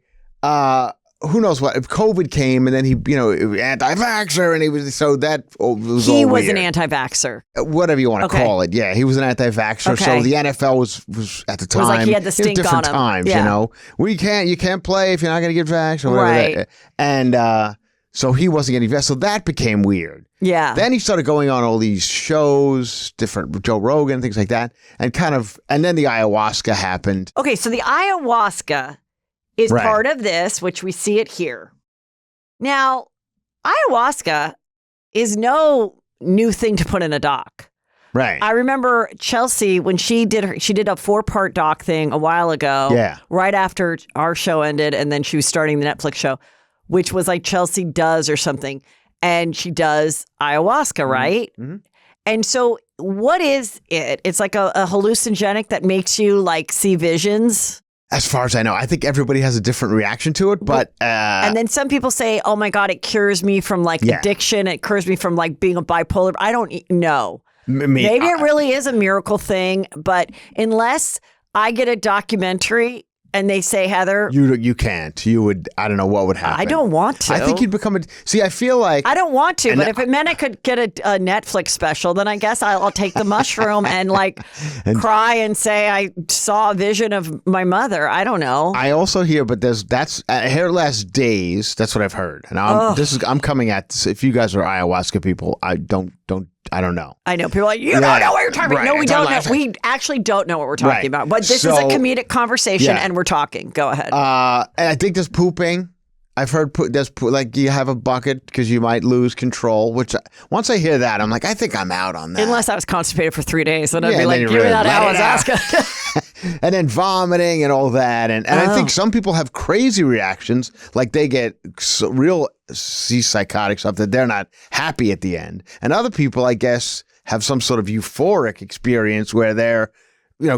who knows what? If COVID came and then he, anti-vaxxer, and he was He was an anti-vaxxer. Whatever you want to call it. Yeah, he was an anti-vaxxer. Okay. So the NFL was at the time. It was like he had the stink different on him. Times, you can't play if you're not going to get vaxxed or whatever. Right. And so he wasn't getting vaxxed. So that became weird. Yeah. Then he started going on all these shows, different Joe Rogan, things like that, and then the ayahuasca happened. Okay, so the ayahuasca is part of this, which we see it here. Now, ayahuasca is no new thing to put in a doc. Right. I remember Chelsea when she did a 4-part doc thing a while ago. Yeah. Right after our show ended, and then she was starting the Netflix show, which was like Chelsea Does or something, and she does ayahuasca, right? Mm-hmm. And so, what is it? It's like a hallucinogenic that makes you like see visions. As far as I know, I think everybody has a different reaction to it, but and then some people say, "Oh my God, it cures me from like addiction. It cures me from like being a bipolar." I don't know. Maybe it really is a miracle thing, but unless I get a documentary and they say, Heather, you can't. You would. I don't know what would happen. I don't want to. I think you'd become See, I feel like I don't want to, but if it meant I could get a Netflix special, then I guess I'll take the mushroom and cry and say I saw a vision of my mother. I don't know. I also hear, but that's hair lasts days. That's what I've heard, and I'm coming at this. If you guys are ayahuasca people, I don't know. I know people are like, you don't know what you're talking about. No, we don't know. We actually don't know what we're talking about. But this is a comedic conversation, and we're talking. Go ahead. And I think there's pooping. I've heard you have a bucket because you might lose control. Which once I hear that, I'm like, I think I'm out on that. Unless I was constipated for 3 days, then I'd be like, give me that ayahuasca. And then vomiting and all that, and I think some people have crazy reactions, like they get real psychotic stuff that they're not happy at the end, and other people, I guess, have some sort of euphoric experience where they're,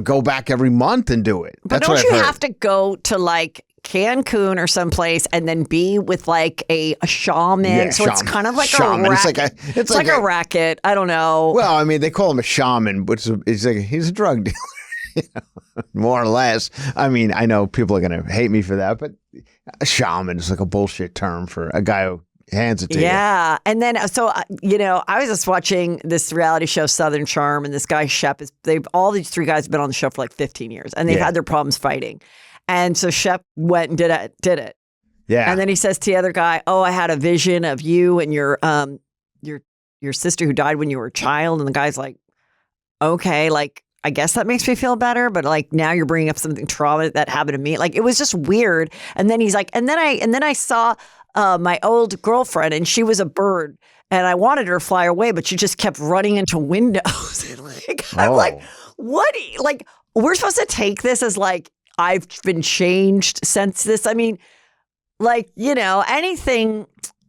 go back every month and do it. But don't you have to go to like Cancun or someplace and then be with like a shaman? Yeah, so it's kind of like shaman. A racket. It's like a racket. I don't know. Well, I mean, they call him a shaman, but he's a drug dealer. More or less. I mean, I know people are going to hate me for that, but a shaman is like a bullshit term for a guy who hands it to you. Yeah. And then, I was just watching this reality show, Southern Charm, and this guy, Shep, all these three guys have been on the show for like 15 years, and they've had their problems fighting. And so Shep went and did it. Yeah. And then he says to the other guy, "Oh, I had a vision of you and your sister who died when you were a child." And the guy's like, "Okay, like, I guess that makes me feel better, but like now you're bringing up something trauma that happened to me." Like, it was just weird. And then he's like, and then I saw my old girlfriend, and she was a bird, and I wanted her to fly away, but she just kept running into windows. And I'm like, what? Like, we're supposed to take this as like I've been changed since this. I mean, like, anything.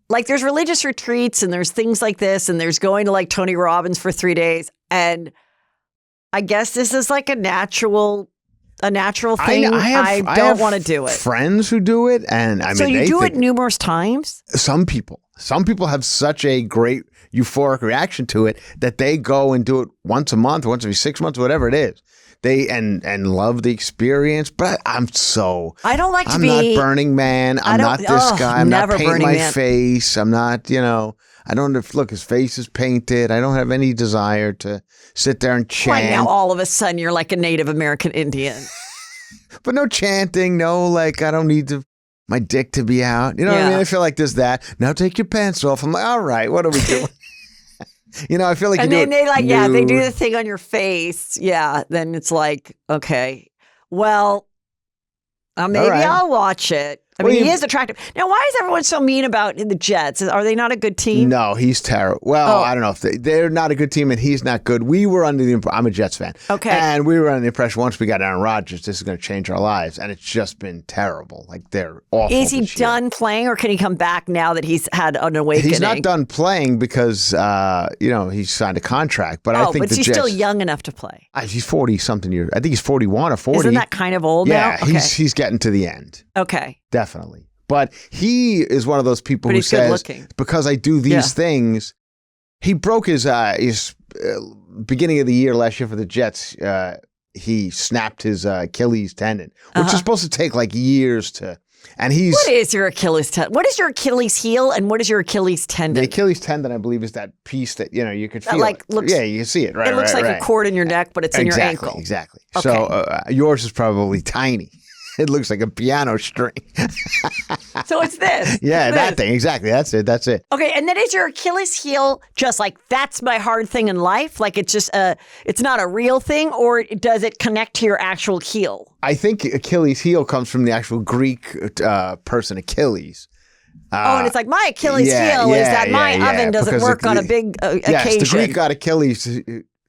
Like, there's religious retreats and there's things like this, and there's going to like Tony Robbins for 3 days, and I guess this is like a natural thing. I don't want to do it. Friends who do it, and so you do it numerous times. Some people have such a great euphoric reaction to it that they go and do it once a month, once every 6 months, whatever it is. They and love the experience, but I don't like to be. I'm not Burning Man. I'm not this guy. I'm not painting my face. I'm not. I don't look. His face is painted. I don't have any desire to sit there and chant. Right now, all of a sudden, you're like a Native American Indian. But no chanting. No, like I don't need my dick to be out. You know what I mean? I feel like there's that. Now take your pants off. I'm like, all right, what are we doing? I feel like and then they they do the thing on your face. Yeah. Then it's like, okay, well, maybe I'll watch it. I mean, he is attractive. Now, why is everyone so mean about the Jets? Are they not a good team? No, he's terrible. Well, I don't know if they're not a good team and he's not good. We were under the I'm a Jets fan. Okay. And we were under the impression once we got Aaron Rodgers, this is going to change our lives. And it's just been terrible. Like, they're awful. Is he done playing, or can he come back now that he's had an awakening? He's not done playing because, he signed a contract. But I think but he's still young enough to play. He's 40-something years. I think he's 41 or 40. Isn't that kind of old now? Yeah, he's getting to the end. Okay. Definitely. But he is one of those people who says, because I do these things, he broke his beginning of the year last year for the Jets. He snapped his Achilles tendon, which is supposed to take like years to. And what is your Achilles tendon? What is your Achilles heel and what is your Achilles tendon? The Achilles tendon, I believe, is that piece that you could feel. You can see it. Right. It looks like a cord in your neck, but it's in your ankle. Exactly. Okay. So yours is probably tiny. It looks like a piano string. So it's this. Yeah, that thing. Exactly. That's it. Okay. And then is your Achilles heel just like, that's my hard thing in life? Like, it's just it's not a real thing, or does it connect to your actual heel? I think Achilles heel comes from the actual Greek person Achilles. And it's like, my Achilles heel is that my oven doesn't work on a big occasion. Yes, the Greek got Achilles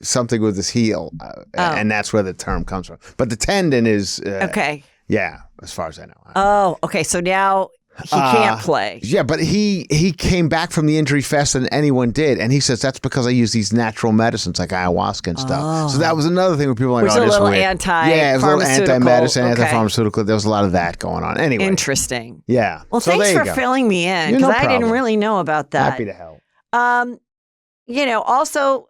something with his heel, and that's where the term comes from. But the tendon is... okay. Yeah, as far as I know. Oh, okay. So now he can't play. Yeah, but he came back from the injury faster than anyone did. And he says that's because I use these natural medicines like ayahuasca and stuff. Oh. So that was another thing where people were like, this is a little weird. Yeah, it was a little anti-medicine, anti-pharmaceutical. There was a lot of that going on. Anyway. Interesting. Yeah. Well, thanks for filling me in, because I didn't really know about that. Happy to help. Also,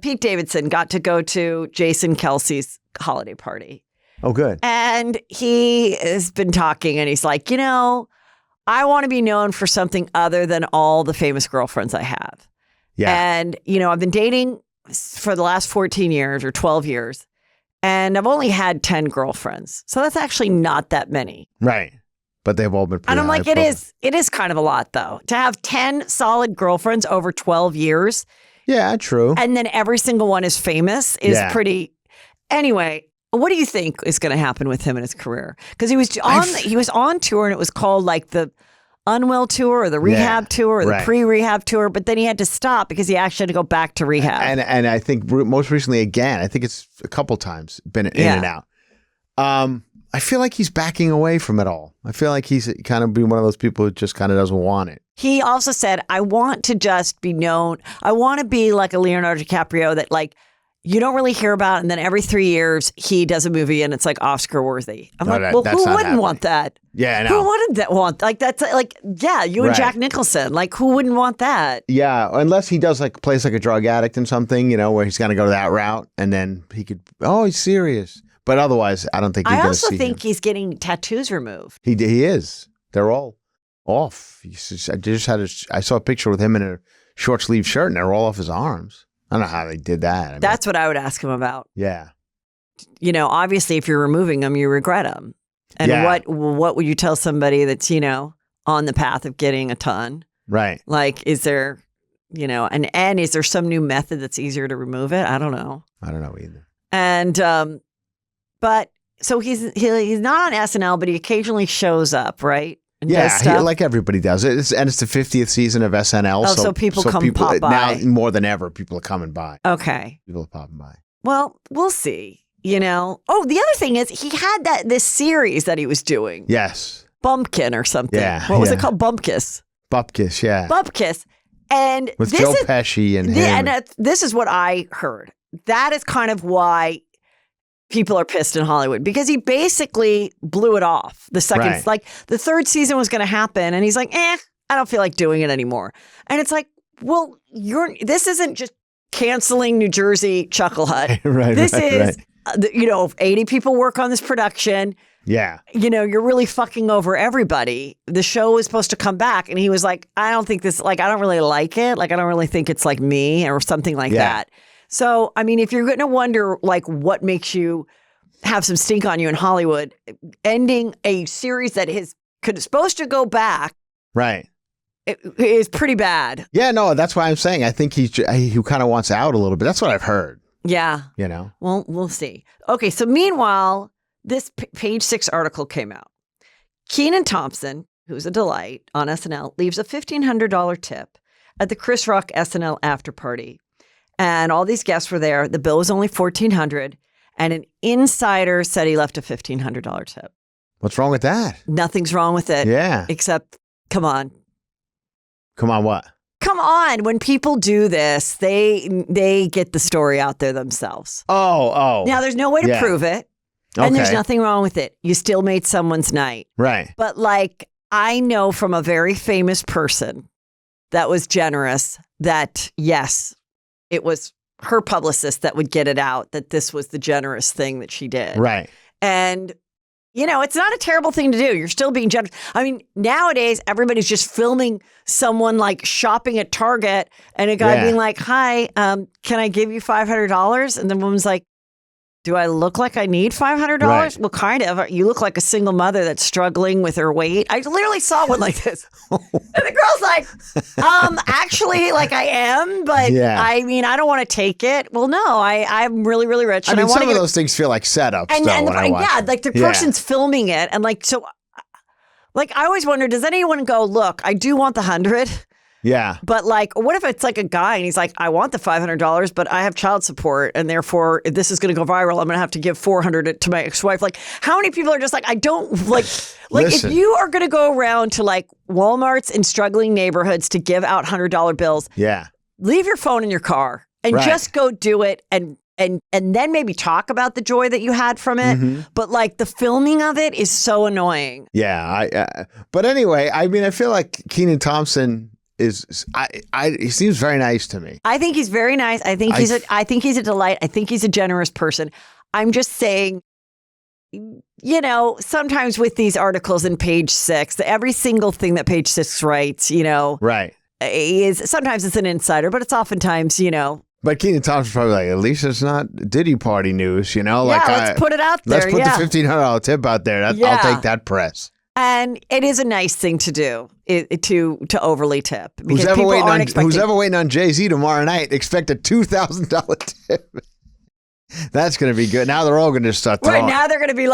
Pete Davidson got to go to Jason Kelsey's holiday party. Oh, good. And he has been talking, and he's like, I want to be known for something other than all the famous girlfriends I have. Yeah. And, I've been dating for the last 14 years or 12 years, and I've only had 10 girlfriends. So that's actually not that many. Right. But they've all been pretty. And I'm like, it is kind of a lot, though, to have 10 solid girlfriends over 12 years. Yeah, true. And then every single one is famous is pretty. Anyway. What do you think is going to happen with him in his career? Because he was on tour, and it was called like the Unwell tour or the rehab tour or the pre-rehab tour, but then he had to stop because he actually had to go back to rehab. And I think most recently again, I think it's a couple times been in and out. I feel like he's backing away from it all. I feel like he's kind of being one of those people who just kind of doesn't want it. He also said, I want to just be known. I want to be like a Leonardo DiCaprio that like, you don't really hear about, and then every 3 years he does a movie and it's like Oscar worthy. I'm like, who wouldn't want that? Yeah, I know. Who wouldn't want like that's like you and Jack Nicholson. Like, who wouldn't want that? Yeah, unless he does like plays like a drug addict in something, where he's gonna go that route, and then he could. Oh, he's serious. But otherwise, I don't think. I also think he's getting tattoos removed. He is. They're all. off. I saw a picture with him in a short sleeve shirt, and they're all off his arms. I don't know how they did that. I mean, That's what I would ask him about. Yeah. Obviously, if you're removing them, you regret them. And what would you tell somebody that's, on the path of getting a ton? Right. Like, is there, and is there some new method that's easier to remove it? I don't know. I don't know either. And, but so he's not on SNL, but he occasionally shows up, right? And like everybody does. It's the 50th season of SNL. So people pop by. Now, more than ever, people are coming by. Okay. People are popping by. Well, we'll see, Oh, the other thing is he had this series that he was doing. Yes. Bumpkin or something. Yeah. What was it called? Bumpkiss. Bupkis, yeah. Bupkis. And with Joe Pesci and him. And this is what I heard. That is kind of why people are pissed in Hollywood, because he basically blew it off the second, like the third season was going to happen. And he's like, I don't feel like doing it anymore. And it's like, well, this isn't just canceling New Jersey Chuckle Hut. This is, 80 people work on this production. Yeah. You're really fucking over everybody. The show was supposed to come back. And he was like, I don't think this, I don't really like it. I don't really think it's like me or something like that. So, I mean, if you're going to wonder, what makes you have some stink on you in Hollywood, ending a series that is supposed to go back. Right. It is pretty bad. Yeah, no, that's why I'm saying I think he kind of wants out a little bit. That's what I've heard. Yeah. Well, we'll see. Okay, so meanwhile, this Page 6 article came out. Kenan Thompson, who's a delight on SNL, leaves a $1,500 tip at the Chris Rock SNL after party. And all these guests were there. The bill was only $1,400. And an insider said he left a $1,500 tip. What's wrong with that? Nothing's wrong with it. Yeah. Except, come on. Come on, what? Come on. When people do this, they get the story out there themselves. Oh. Now, there's no way to prove it. And there's nothing wrong with it. You still made someone's night. Right. But I know from a very famous person that was generous that, yes, it was her publicist that would get it out that this was the generous thing that she did. Right. And, it's not a terrible thing to do. You're still being generous. I mean, nowadays, everybody's just filming someone shopping at Target and a guy being like, hi, can I give you $500? And the woman's like, do I look like I need $500? Right. Well, kind of. You look like a single mother that's struggling with her weight. I literally saw one like this. And the girl's like, actually, I am, but I mean, I don't want to take it. Well, no, I'm really, really rich. I mean, some of those things feel like setups, the person's filming it. And so, I always wonder, does anyone go, look, I do want the 100. Yeah. But what if it's a guy and he's like, I want the $500, but I have child support. And therefore, if this is going to go viral, I'm going to have to give $400 to my ex-wife. How many people are just I don't if you are going to go around to Walmarts in struggling neighborhoods to give out $100 bills. Yeah. Leave your phone in your car and just go do it. And then maybe talk about the joy that you had from it. Mm-hmm. But the filming of it is so annoying. Yeah. But anyway, I mean, I feel like Kenan Thompson he seems very nice to me. I think he's very nice. I think he's a delight. I think he's a generous person. I'm just saying, sometimes with these articles in Page 6, every single thing that Page 6 writes, right, is sometimes it's an insider, but it's oftentimes, But Kenan Thompson's probably at least it's not Diddy Party news, let's put it out there. Let's put the $1,500 tip out there. I'll take that press. And it is a nice thing to do to overly tip. Who's ever waiting on Jay-Z tomorrow night, expect a $2,000 tip. That's going to be good. Now they're all going to start talking. Right, now they're going to be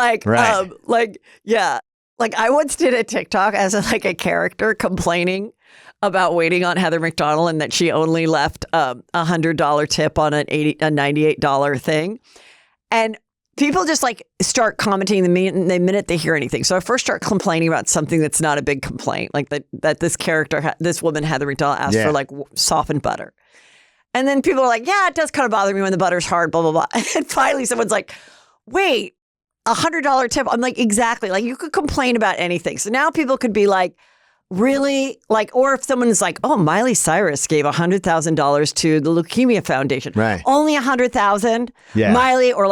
I once did a TikTok as a character complaining about waiting on Heather McDonald and that she only left a $100 tip on a $98 thing. And people just start commenting the minute they hear anything. So I first start complaining about something that's not a big complaint, that this character, this woman, Heather McDonald, asked for softened butter. And then people are like, yeah, it does kind of bother me when the butter's hard, blah, blah, blah. And finally someone's like, wait, $100 tip? I'm like, exactly. You could complain about anything. So now people could be like, really? Or if someone's like, oh, Miley Cyrus gave $100,000 to the Leukemia Foundation. Right. Only $100,000? Yeah. Miley or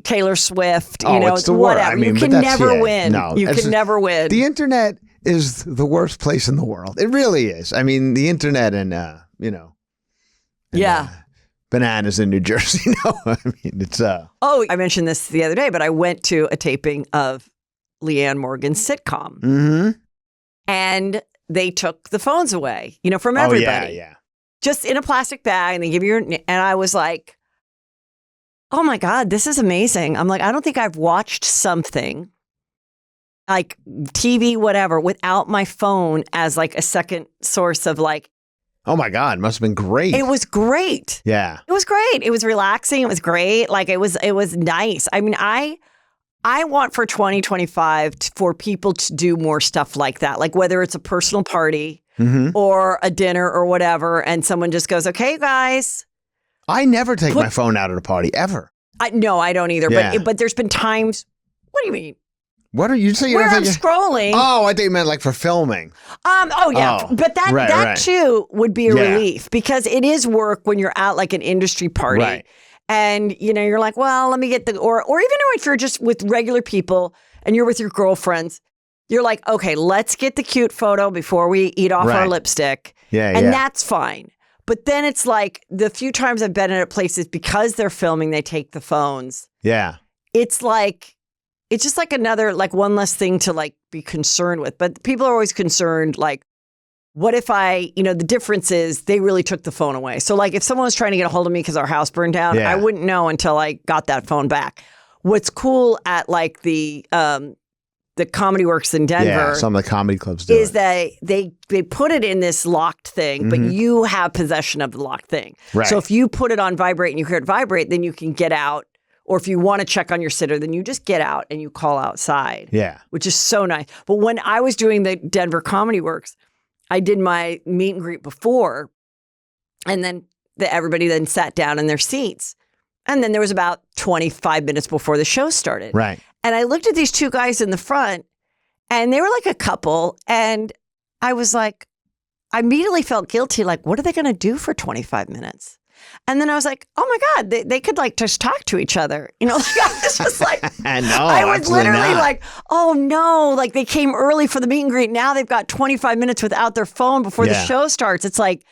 Taylor Swift, it's the whatever. I mean, you can never win. No, you can never win. The internet is the worst place in the world. It really is. I mean, the internet and, bananas in New Jersey. No, I mean, it's... Oh, I mentioned this the other day, but I went to a taping of Leanne Morgan's sitcom. Mm-hmm. And they took the phones away, from everybody. Oh, yeah. Just in a plastic bag, and they give you and I was like, oh my God, this is amazing. I'm like, I don't think I've watched something like TV, whatever, without my phone as like a second source of like. Oh my God, must have been great. It was great. Yeah. It was great. It was relaxing. It was great. Like it was nice. I mean, I want for 2025 for people to do more stuff like that. Like whether it's a personal party or a dinner or whatever, and someone just goes, okay, you guys. I never take my phone out at a party, ever. No, I don't either. Yeah. But there's been times. What do you mean? What are you saying? Where I'm scrolling. Oh, I think you meant like for filming. Oh yeah, but that too would be a relief because it is work when you're at like an industry party, right? And you're like, well, let me get or even if you're just with regular people and you're with your girlfriends, you're like, okay, let's get the cute photo before we eat off our lipstick. Yeah, and that's fine. But then it's like the few times I've been at places because they're filming, they take the phones. Yeah, it's like. It's just like another, like one less thing to like be concerned with. But people are always concerned, like, what if the difference is they really took the phone away. So like if someone was trying to get a hold of me because our house burned down, I wouldn't know until I got that phone back. What's cool at like the Comedy Works in Denver. Some of the comedy clubs do is that they put it in this locked thing, but you have possession of the locked thing. Right. So if you put it on vibrate and you hear it vibrate, then you can get out. Or if you want to check on your sitter, then you just get out and you call outside. Yeah. Which is so nice. But when I was doing the Denver Comedy Works, I did my meet and greet before. And then everybody then sat down in their seats. And then there was about 25 minutes before the show started. Right. And I looked at these two guys in the front and they were like a couple. And I was like, I immediately felt guilty. Like, what are they going to do for 25 minutes? And then I was like, oh my God, they could like just talk to each other. I was just like, I was literally like, oh no, like they came early for the meet and greet. Now they've got 25 minutes without their phone before the show starts. It's like,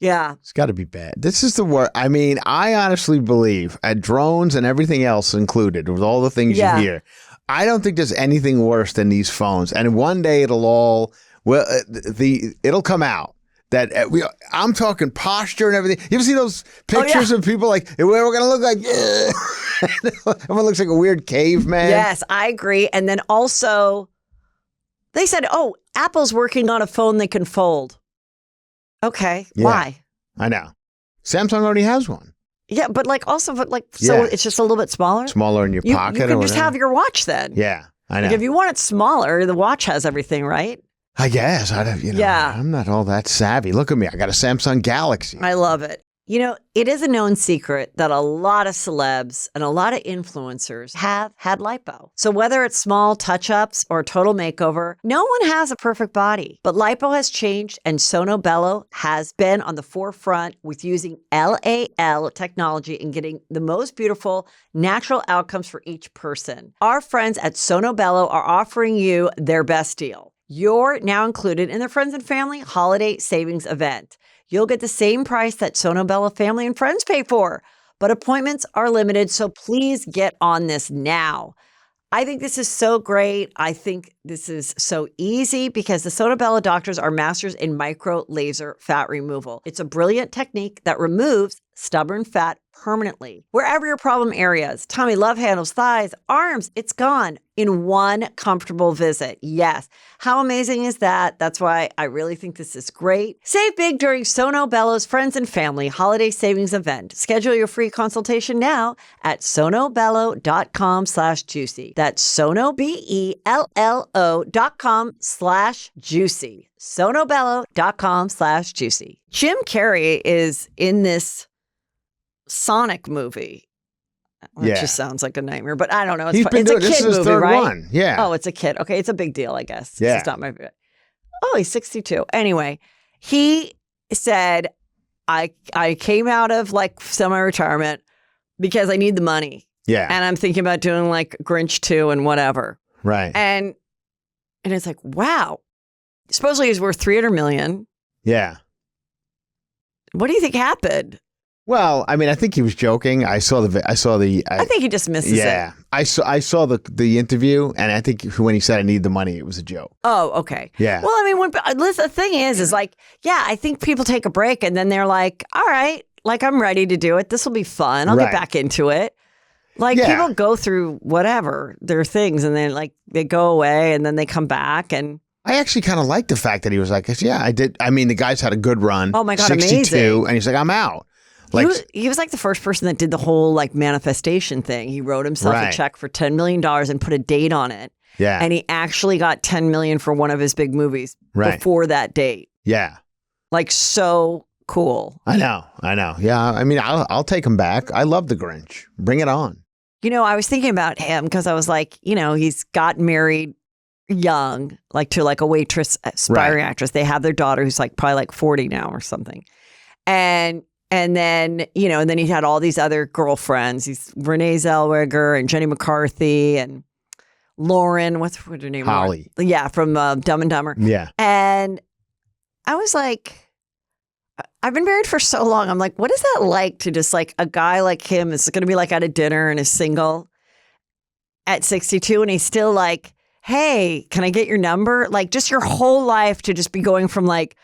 yeah. It's got to be bad. This is the worst. I mean, I honestly believe at drones and everything else included with all the things you hear, I don't think there's anything worse than these phones. And one day it'll come out. That I'm talking posture and everything. You ever see those pictures of people like, we're going to look like, everyone looks like a weird caveman. Yes, I agree. And then also, they said, oh, Apple's working on a phone they can fold. Okay, why? I know. Samsung already has one. Yeah, but so it's just a little bit smaller? Smaller in your pocket you or can whatever. just have your watch then. Yeah, I know. Like if you want it smaller, the watch has everything, right? I guess. I'm not all that savvy. Look at me. I got a Samsung Galaxy. I love it. It is a known secret that a lot of celebs and a lot of influencers have had lipo. So whether it's small touch-ups or a total makeover, no one has a perfect body. But lipo has changed, and Sono Bello has been on the forefront with using LAL technology and getting the most beautiful natural outcomes for each person. Our friends at Sono Bello are offering you their best deal. You're now included in the Friends and Family Holiday Savings Event. You'll get the same price that Sono Bello family and friends pay for, but appointments are limited, so please get on this now. I think this is so great. I think this is so easy because the Sono Bello doctors are masters in micro laser fat removal. It's a brilliant technique that removes stubborn fat permanently. Wherever your problem areas, tummy, love handles, thighs, arms, it's gone in one comfortable visit. Yes. How amazing is that? That's why I really think this is great. Save big during Sono Bello's Friends and Family Holiday Savings Event. Schedule your free consultation now at sonobello.com/juicy. That's sonobello.com/juicy. sonobello.com/juicy. Jim Carrey is in this Sonic movie. Which just sounds like a nightmare, but I don't know. It's a kid movie, right? One. Yeah. Oh, it's a kid. Okay, it's a big deal, I guess. Yeah. It's not my. Oh, he's 62. Anyway, he said, "I came out of like semi-retirement because I need the money. Yeah. And I'm thinking about doing like Grinch 2 and whatever. Right. And it's like, wow, supposedly he's worth $300 million. Yeah. What do you think happened? Well, I mean, I think he was joking. I think he dismisses it. Yeah. I saw the interview, and I think when he said I need the money, it was a joke. Oh, okay. Yeah. Well, I mean, the thing is like, yeah, I think people take a break and then they're like, all right, like I'm ready to do it. This will be fun. I'll get back into it. Like people go through whatever their things and then like they go away and then they come back and. I actually kind of like the fact that he was like, yeah, I did. I mean, the guy's had a good run. Oh my God, 62, amazing. And he's like, I'm out. Like he was like the first person that did the whole like manifestation thing. He wrote himself a check for $10 million and put a date on it. Yeah. And he actually got $10 million for one of his big movies before that date. Yeah. Like so cool. I know. Yeah. I mean, I'll take him back. I love the Grinch. Bring it on. You know, I was thinking about him because I was like, you know, he's got married young, like to like a waitress, aspiring actress. They have their daughter who's like probably like 40 now or something. And then, you know, and then he had all these other girlfriends. He's Renee Zellweger and Jenny McCarthy and Lauren. What's her name? Holly. Lauren? Yeah, from Dumb and Dumber. Yeah. And I was like, I've been married for so long. I'm like, what is that like to just like a guy like him is going to be like at a dinner and is single at 62 and he's still like, hey, can I get your number? Like just your whole life to just be going from like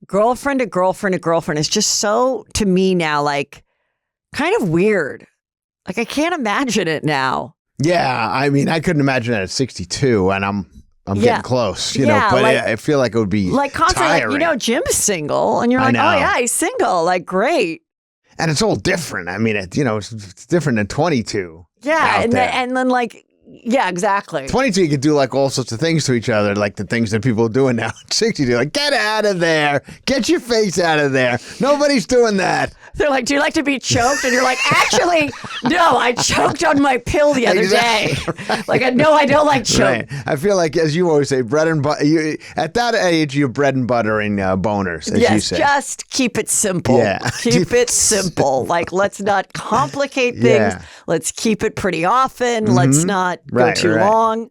girlfriend to girlfriend to girlfriend is just so, to me now, like kind of weird. Like I can't imagine it now. Yeah, I mean, I couldn't imagine it at 62, and I'm getting close, you know. But I feel like it would be like constantly, like, you know, Jim's single, and you're like, oh yeah, he's single, like great. And it's all different. I mean, it's different than 22. Yeah, and then like. Yeah, exactly. 22, you could do like all sorts of things to each other, like the things that people are doing now. 62, like, get out of there. Get your face out of there. Nobody's doing that. They're like, do you like to be choked? And you're like, actually, no, I choked on my pill the other day. Right. Like, no, I don't like choke. Right. I feel like, as you always say, bread and butter. At that age, you're bread and buttering boners, as you say. Just keep it simple. Yeah. Keep it simple. Like, let's not complicate things. Yeah. Let's keep it pretty often. Mm-hmm. Let's not go too long.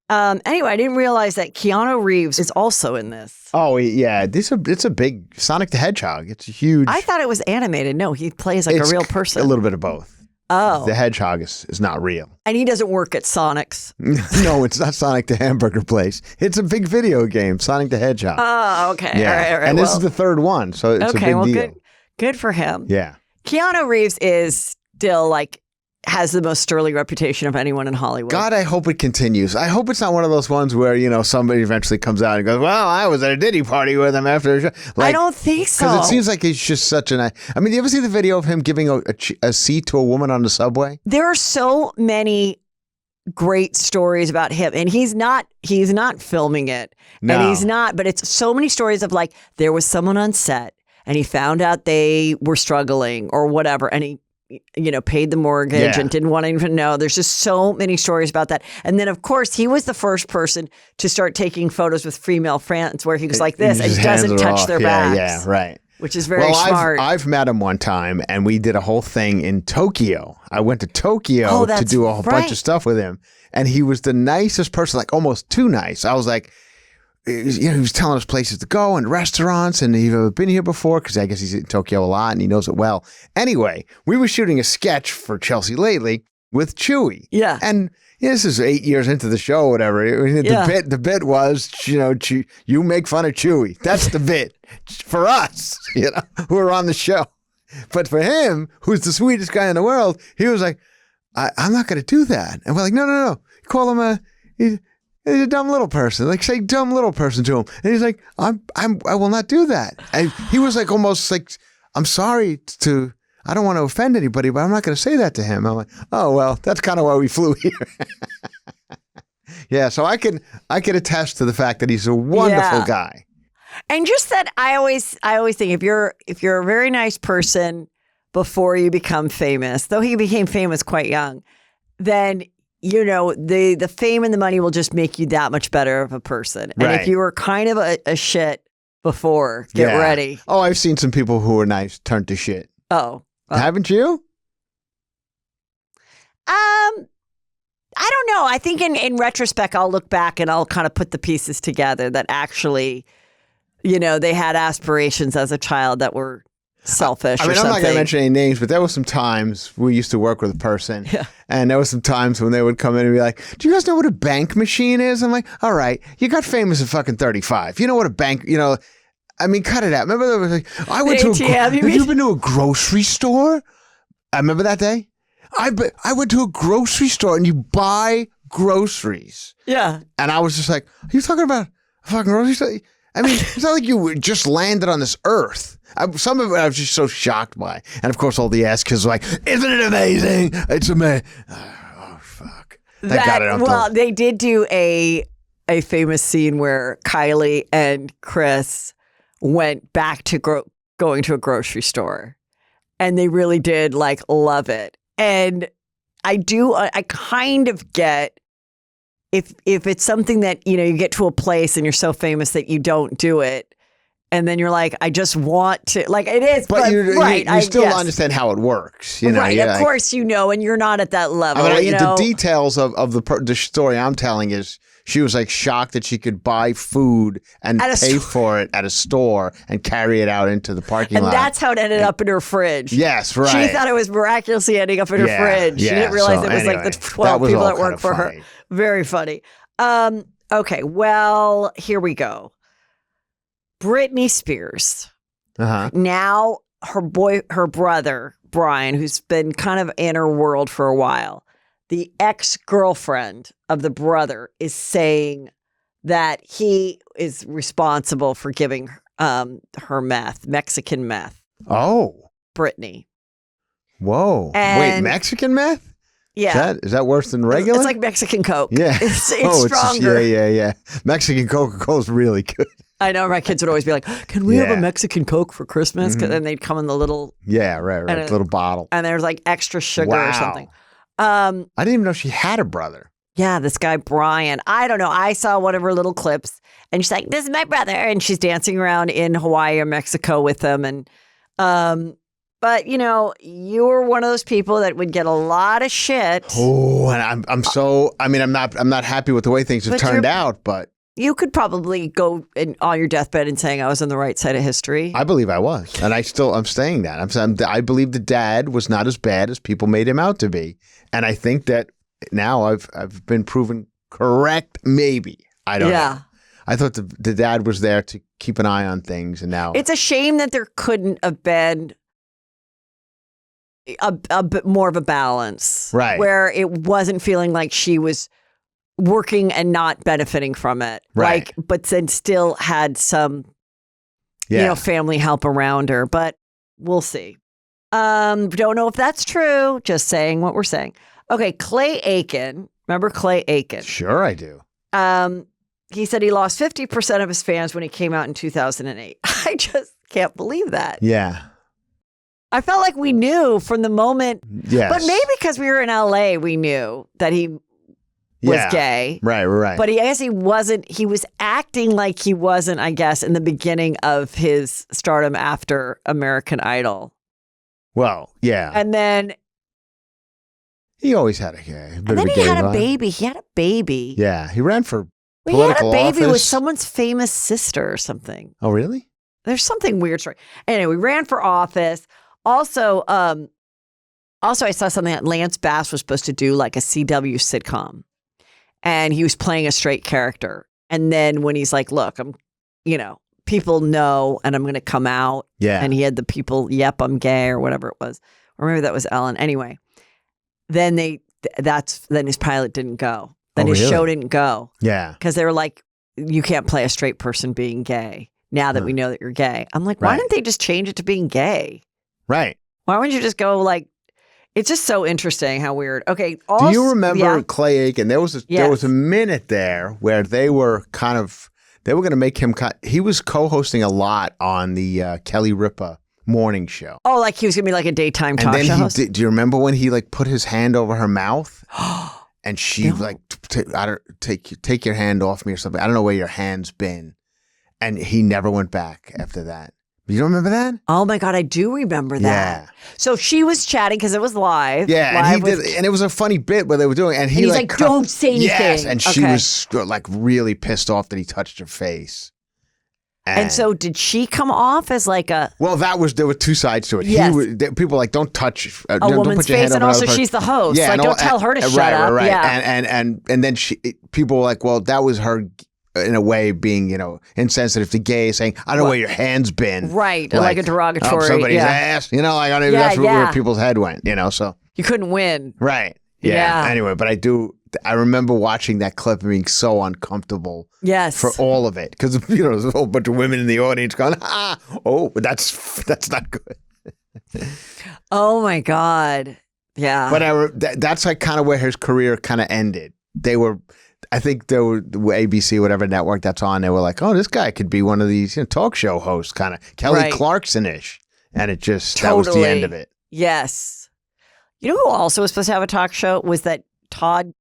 Anyway, I didn't realize that Keanu Reeves is also in this. Oh, yeah. It's a big Sonic the Hedgehog. It's a huge. I thought it was animated. No, he plays like a real person. A little bit of both. Oh. The Hedgehog is not real. And he doesn't work at Sonic's. No, it's not Sonic the Hamburger Place. It's a big video game, Sonic the Hedgehog. Oh, okay. Yeah. All right. And this is the third one, so it's a big deal. Good for him. Yeah. Keanu Reeves is still like, has the most sterling reputation of anyone in Hollywood. God, I hope it continues. I hope it's not one of those ones where, you know, somebody eventually comes out and goes, well, I was at a Diddy party with him after a show. Like, I don't think so. Because it seems like he's just such I mean, do you ever see the video of him giving a seat to a woman on the subway? There are so many great stories about him, and he's not filming it. No. And he's not, but it's so many stories of like, there was someone on set and he found out they were struggling or whatever, and he, you know, paid the mortgage and didn't want to even know. There's just so many stories about that. And then, of course, he was the first person to start taking photos with female friends where he was like this and doesn't touch their backs. Yeah, right. Which is very smart. I've met him one time, and we did a whole thing in Tokyo. I went to Tokyo to do a whole bunch of stuff with him. And he was the nicest person, like almost too nice. I was like, you know, he was telling us places to go and restaurants, and he'd ever been here before because I guess he's in Tokyo a lot and he knows it well. Anyway, we were shooting a sketch for Chelsea Lately with Chewy. Yeah. And this is 8 years into the show or whatever. The bit was, you know, you make fun of Chewy. That's the bit for us, you know, who are on the show. But for him, who's the sweetest guy in the world, he was like, I'm not going to do that. And we're like, no. Call him he's a dumb little person. Like, say dumb little person to him. And he's like, I will not do that. And he was like, almost like, I'm sorry I don't want to offend anybody, but I'm not going to say that to him. I'm like, oh, well, that's kind of why we flew here. Yeah. So I can attest to the fact that he's a wonderful guy. And just that I always think if you're a very nice person before you become famous, though he became famous quite young, then you know, the fame and the money will just make you that much better of a person. And if you were kind of a shit before, get ready. Oh, I've seen some people who were nice turn to shit. Oh. Haven't you? I don't know. I think in retrospect, I'll look back and I'll kind of put the pieces together that actually, they had aspirations as a child that were selfish or something. I'm not going to mention any names, but there were some times we used to work with a person, and there were some times when they would come in and be like, "Do you guys know what a bank machine is?" I'm like, "All right, you got famous at fucking 35. You know what a bank, I mean, cut it out." Remember there was like, I went to have you been to a grocery store? I remember that day. I went to a grocery store and you buy groceries. Yeah. And I was just like, are you talking about a fucking grocery store? I mean, it's not like you just landed on this earth. Some of it I was just so shocked by. And of course, all the ass kids were like, isn't it amazing? It's amazing. Oh, fuck. They did do a famous scene where Kylie and Chris went back to going to a grocery store. And they really did love it. And I kind of get if it's something that, you get to a place and you're so famous that you don't do it. And then you're like, I just want to, it is. But you still understand how it works. Right, of course and you're not at that level. The details of the story I'm telling is she was shocked that she could buy food and pay for it at a store and carry it out into the parking lot. And that's how it ended up in her fridge. Yes, right. She thought it was miraculously ending up in her fridge. She didn't realize it was the 12 people that worked for her. Very funny. Okay, well, here we go. Britney Spears. Now her brother, Brian, who's been kind of in her world for a while, the ex-girlfriend of the brother is saying that he is responsible for giving her Mexican meth. Oh. Britney. Whoa. Wait, Mexican meth? Yeah. Is that worse than regular? It's like Mexican Coke. Yeah. It's stronger. Yeah. Mexican Coca-Cola is really good. I know my kids would always be like, can we have a Mexican Coke for Christmas? Because then they'd come in the little... Yeah, right. Little bottle. And there's extra sugar or something. I didn't even know she had a brother. Yeah, this guy, Brian. I don't know. I saw one of her little clips and she's like, this is my brother. And she's dancing around in Hawaii or Mexico with him. And, but you were one of those people that would get a lot of shit. Oh, and I'm not happy with the way things have turned out, but. You could probably go on your deathbed and saying I was on the right side of history. I believe I was. And I'm saying that. I believe the dad was not as bad as people made him out to be. And I think that now I've been proven correct, maybe. I don't know. I thought the dad was there to keep an eye on things, and now... It's a shame that there couldn't have been a bit more of a balance. Right. Where it wasn't feeling like she was working and not benefiting from it. Right. But then still had some, family help around her. But we'll see. Don't know if that's true. Just saying what we're saying. Okay, Clay Aiken. Remember Clay Aiken? Sure, I do. He said he lost 50% of his fans when he came out in 2008. I just can't believe that. Yeah. I felt like we knew from the moment. Yes. But maybe because we were in LA, we knew that he was gay. Right. But I guess he wasn't. He was acting like he wasn't, I guess, in the beginning of his stardom after American Idol. Well, yeah. And then... He always had a gay. And then he had a baby. He had a baby. Yeah. He ran for political office. He had a baby with someone's famous sister or something. Oh, really? There's something weird story. Anyway, we ran for office. Also, I saw something that Lance Bass was supposed to do, like a CW sitcom. And he was playing a straight character. And then when he's like, look, I'm, people know and I'm going to come out. Yeah. And he had the people, yep, I'm gay or whatever it was. Or maybe that was Ellen. Anyway, then his pilot didn't go. Then his show didn't go. Yeah. Because they were like, you can't play a straight person being gay now that we know that you're gay. I'm like, why didn't they just change it to being gay? Right. Why wouldn't you just go like, it's just so interesting how weird. Okay. Also, do you remember Clay Aiken? There was a minute there where they were going to make him, he was co-hosting a lot on the Kelly Ripa morning show. Oh, like he was going to be like a daytime talk show host? Do you remember when he put his hand over her mouth? And she take your hand off me or something. I don't know where your hand's been. And he never went back after that. You don't remember that? Oh my God, I do remember that. Yeah. So she was chatting because it was live. Yeah, live and it was a funny bit where they were doing, and he's like, "Don't say anything." Yes, and she was like really pissed off that he touched her face. And so, did she come off as like a? Well, there were two sides to it. Yes. People were like, don't touch a don't woman's put your face, hand and also she's the host. Yeah, like, don't tell her to shut up. Right. Yeah, and then people were like, well, that was her. In a way, being insensitive to gays, saying I don't know where your hand's been, right? Like a derogatory, somebody's ass, like that's where people's head went, So you couldn't win, right? Yeah. Anyway, but I remember watching that clip and being so uncomfortable. Yes, for all of it because there's a whole bunch of women in the audience going, that's not good. Oh my God, yeah. But that's like kind of where his career kind of ended. I think there were ABC, whatever network that's on. They were like, "Oh, this guy could be one of these talk show hosts, kind of Kelly Clarkson-ish," and it just that was the end of it. Yes, you know who also was supposed to have a talk show was that Todd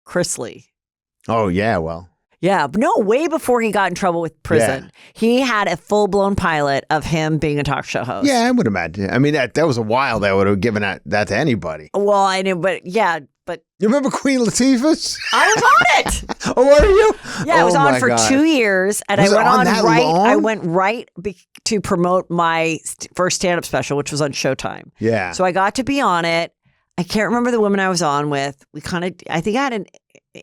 Chrisley. Oh yeah, well, yeah, but no, way before he got in trouble with prison, he had a full-blown pilot of him being a talk show host. Yeah, I would imagine. I mean, that was a while they would have given that to anybody. Well, I knew, but yeah. But you remember Queen Latifah's? I was on it. Oh, were you? Yeah, I was on for 2 years, and I went right to promote my first stand-up special, which was on Showtime. Yeah. So I got to be on it. I can't remember the woman I was on with. I think I had an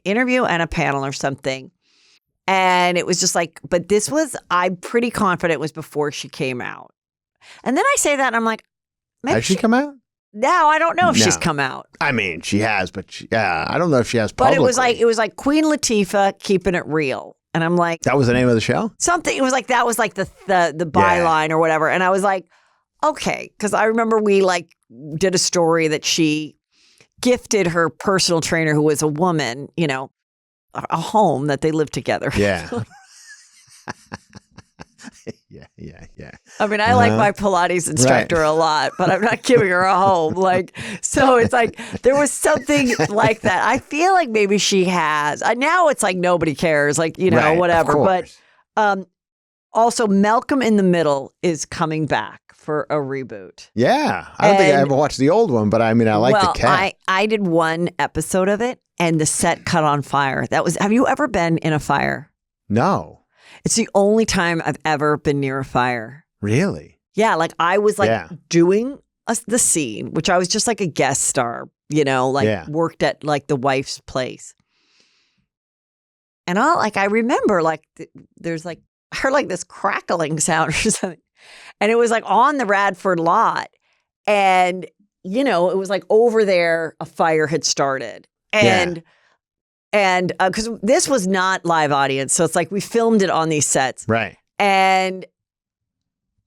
interview and a panel or something, and it was just like. But I'm pretty confident it was before she came out. And then I say that, and I'm like, maybe has she come out? Now I don't know if she's come out. I mean, she has, but I don't know if she has publicly. But it was like Queen Latifah keeping it real, and I'm like, that was the name of the show. Something. It was like that was like the byline or whatever, and I was like, okay, because I remember we did a story that she gifted her personal trainer, who was a woman, a home that they lived together. Yeah. Yeah. I mean, I like my Pilates instructor a lot, but I'm not giving her a home. So it's like there was something like that. I feel like maybe she has. Now it's like nobody cares, whatever. But also, Malcolm in the Middle is coming back for a reboot. Yeah, I don't think I ever watched the old one, but I mean, I like the cat. I did one episode of it, and the set caught on fire. Have you ever been in a fire? No. It's the only time I've ever been near a fire. Really? Yeah, I was doing the scene, which I was just like a guest star, worked at the wife's place. And I remember there's I heard this crackling sound or something. And it was on the Radford lot. And, it was over there, a fire had started. And because this was not live audience, so it's we filmed it on these sets. Right. And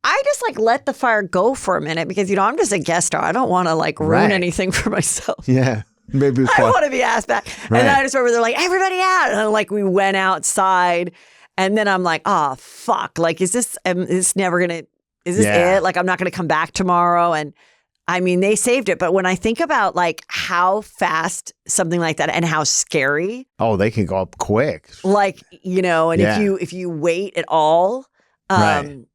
I just let the fire go for a minute because, I'm just a guest star. I don't want to ruin anything for myself. Yeah. Maybe I want to be asked back. Right. And I just remember they're everybody out. And we went outside. And then I'm like, oh, fuck. Is this never going to, is this it? I'm not going to come back tomorrow. And I mean, they saved it. But when I think about how fast something like that and how scary. Oh, they can go up quick. If you wait at all. Right.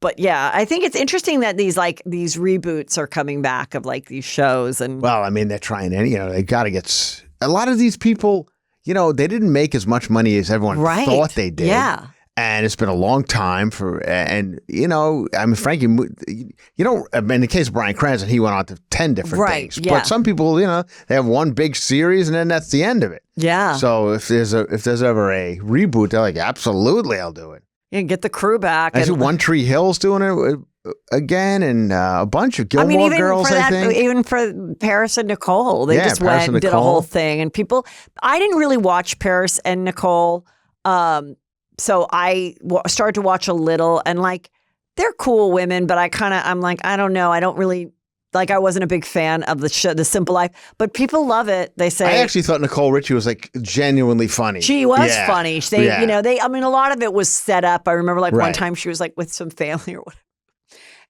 But yeah, I think it's interesting that these reboots are coming back of these shows. And well, I mean, they're trying they got to get a lot of these people, they didn't make as much money as everyone thought they did. Yeah. And it's been a long time I mean, Frankie, in the case of Bryan Cranston, he went on to 10 different things. Yeah. But some people, they have one big series and then that's the end of it. Yeah. So if there's ever a reboot, they're absolutely, I'll do it. Yeah, get the crew back. I see One Tree Hill's doing it again, and a bunch of Gilmore Girls, I think. Even for Paris and Nicole, they just went and did a whole thing. And people, I didn't really watch Paris and Nicole, so I started to watch a little, and they're cool women, but I'm I don't know, I don't really. I wasn't a big fan of the show, The Simple Life, but people love it. They say. I actually thought Nicole Richie was genuinely funny. She was funny. I mean, a lot of it was set up. I remember one time she was with some family or whatever.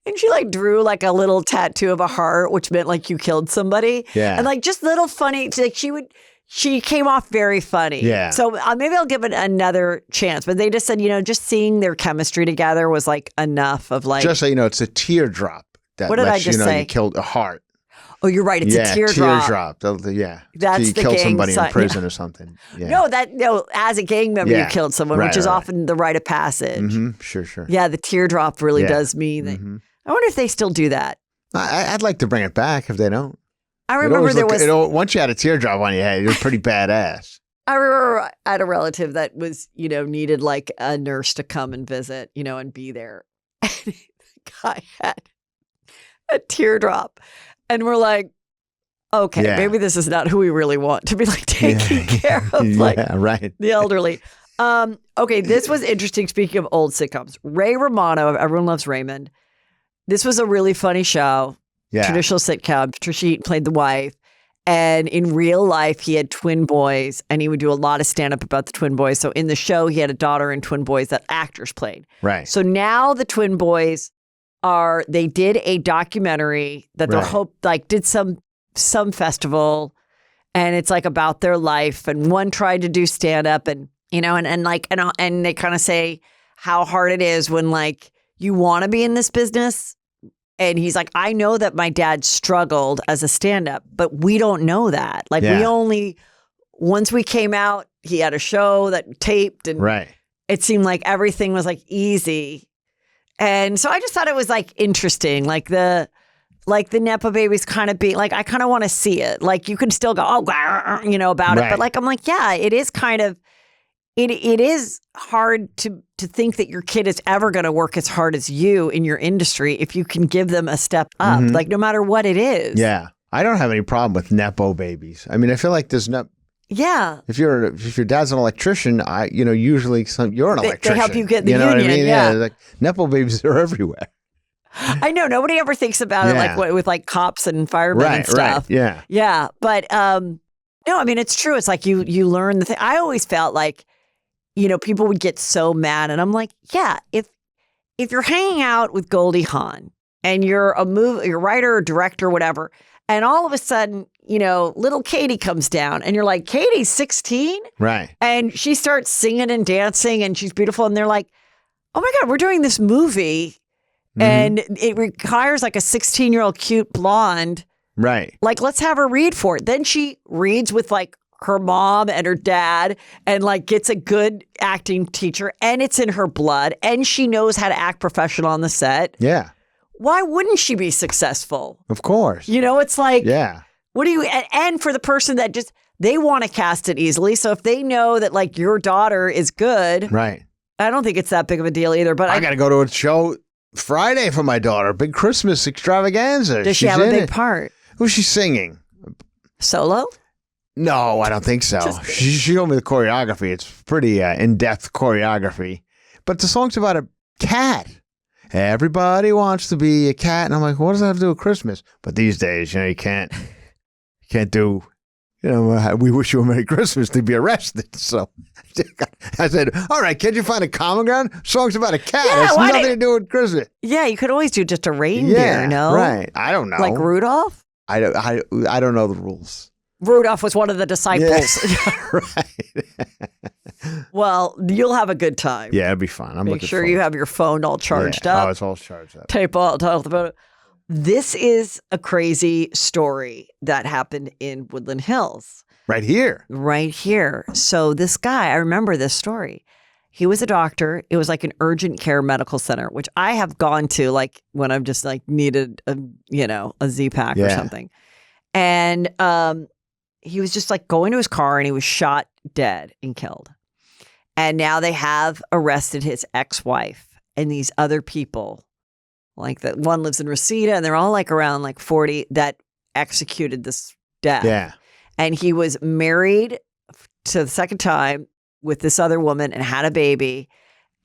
And she drew a little tattoo of a heart, which meant you killed somebody. Yeah. And just little funny, she would, she came off very funny. Yeah. So maybe I'll give it another chance. But they just said, just seeing their chemistry together was like enough of like. Just so you know, it's a teardrop that what did lets I just you know say? you killed a heart. Oh, you're right. It's a teardrop. Yeah. That's so you the killed gang somebody sign. in prison or something. Yeah. No, as a gang member, you killed someone, which is right. often the rite of passage. Mm-hmm. Sure. Yeah, the teardrop really does mean that. Mm-hmm. I wonder if they still do that. I'd like to bring it back if they don't. I remember once you had a teardrop on your head, it was pretty badass. I remember I had a relative that was, needed like a nurse to come and visit, and be there. And the guy had a teardrop. And we're like, okay, maybe this is not who we really want to be like taking care of the elderly. Okay, this was interesting. Speaking of old sitcoms, Ray Romano of Everyone Loves Raymond. This was a really funny show. Yeah. Traditional sitcom. Patricia Heaton played the wife. And in real life, he had twin boys, and he would do a lot of stand-up about the twin boys. So in the show, he had a daughter and twin boys that actors played. Right. So now the twin boys they did a documentary that did some festival, and it's like about their life. And one tried to do stand-up and they kind of say how hard it is when like you want to be in this business. And he's like, I know that my dad struggled as a stand-up, but we don't know that. Like once we came out, he had a show that taped and it seemed like everything was like easy. And so I just thought it was like interesting. Like the Nepo babies kind of be like, I kind of want to see it. Like you can still go, about it. But like, I'm like, yeah, it is kind of, it is hard to think that your kid is ever going to work as hard as you in your industry if you can give them a step up, like no matter what it is. Yeah. I don't have any problem with Nepo babies. I mean, I feel like there's no. Yeah. If your dad's an electrician, usually you're an electrician. They help you get the union. What I mean? Yeah. Like Nepo babies are everywhere. I know. Nobody ever thinks about it like with like cops and firemen and stuff. Right. Yeah. Yeah. But no, I mean, it's true. It's like you learn the thing. I always felt like, people would get so mad. And I'm like, yeah, if you're hanging out with Goldie Hawn and you're you're writer or director or whatever, and all of a sudden, little Katie comes down and you're like, Katie's 16? Right. And she starts singing and dancing and she's beautiful. And they're like, oh my God, we're doing this movie and it requires like a 16-year-old cute blonde. Right. Like, let's have her read for it. Then she reads with like her mom and her dad and like gets a good acting teacher and it's in her blood and she knows how to act professional on the set. Yeah. Why wouldn't she be successful? Of course. It's like, yeah. What do you, and for the person that just, they want to cast it easily. So if they know that like your daughter is good. Right. I don't think it's that big of a deal either, but I got to go to a show Friday for my daughter. Big Christmas extravaganza. Does she have a big part? Who's she singing? Solo? No, I don't think so. She showed me the choreography. It's pretty in-depth choreography. But the song's about a cat. Everybody wants to be a cat. And I'm like, what does that have to do with Christmas? But these days, you can't do, we wish you a Merry Christmas to be arrested. So I said, all right, can't you find a common ground? Song's about a cat. Yeah, it's nothing to do with Christmas. Yeah, you could always do just a reindeer, no? Right. I don't know. Like Rudolph? I don't know the rules. Rudolph was one of the disciples. Yeah. Right. Well, you'll have a good time. Yeah, it'll be fun. Make sure you have your phone all charged up. Oh, it's all charged up. Tape all about it. This is a crazy story that happened in Woodland Hills. Right here. Right here. So this guy, I remember this story. He was a doctor. It was like an urgent care medical center, which I have gone to like when I've just like needed a Z-Pack or something. And he was just like going to his car and he was shot dead and killed. And now they have arrested his ex-wife and these other people. Like that one lives in Reseda and they're all like around like 40 that executed this death. Yeah. And he was married to the second time with this other woman and had a baby.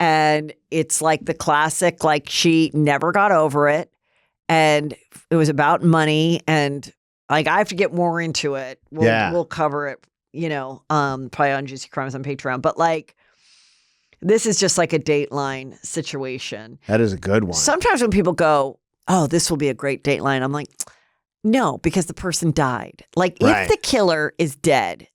And it's like the classic, like she never got over it. And it was about money. And like I have to get more into it. We'll cover it, probably on Juicy Crimes on Patreon. But like, this is just like a Dateline situation. That is a good one. Sometimes when people go, oh, this will be a great Dateline, I'm like, no, because the person died. Like if the killer is dead,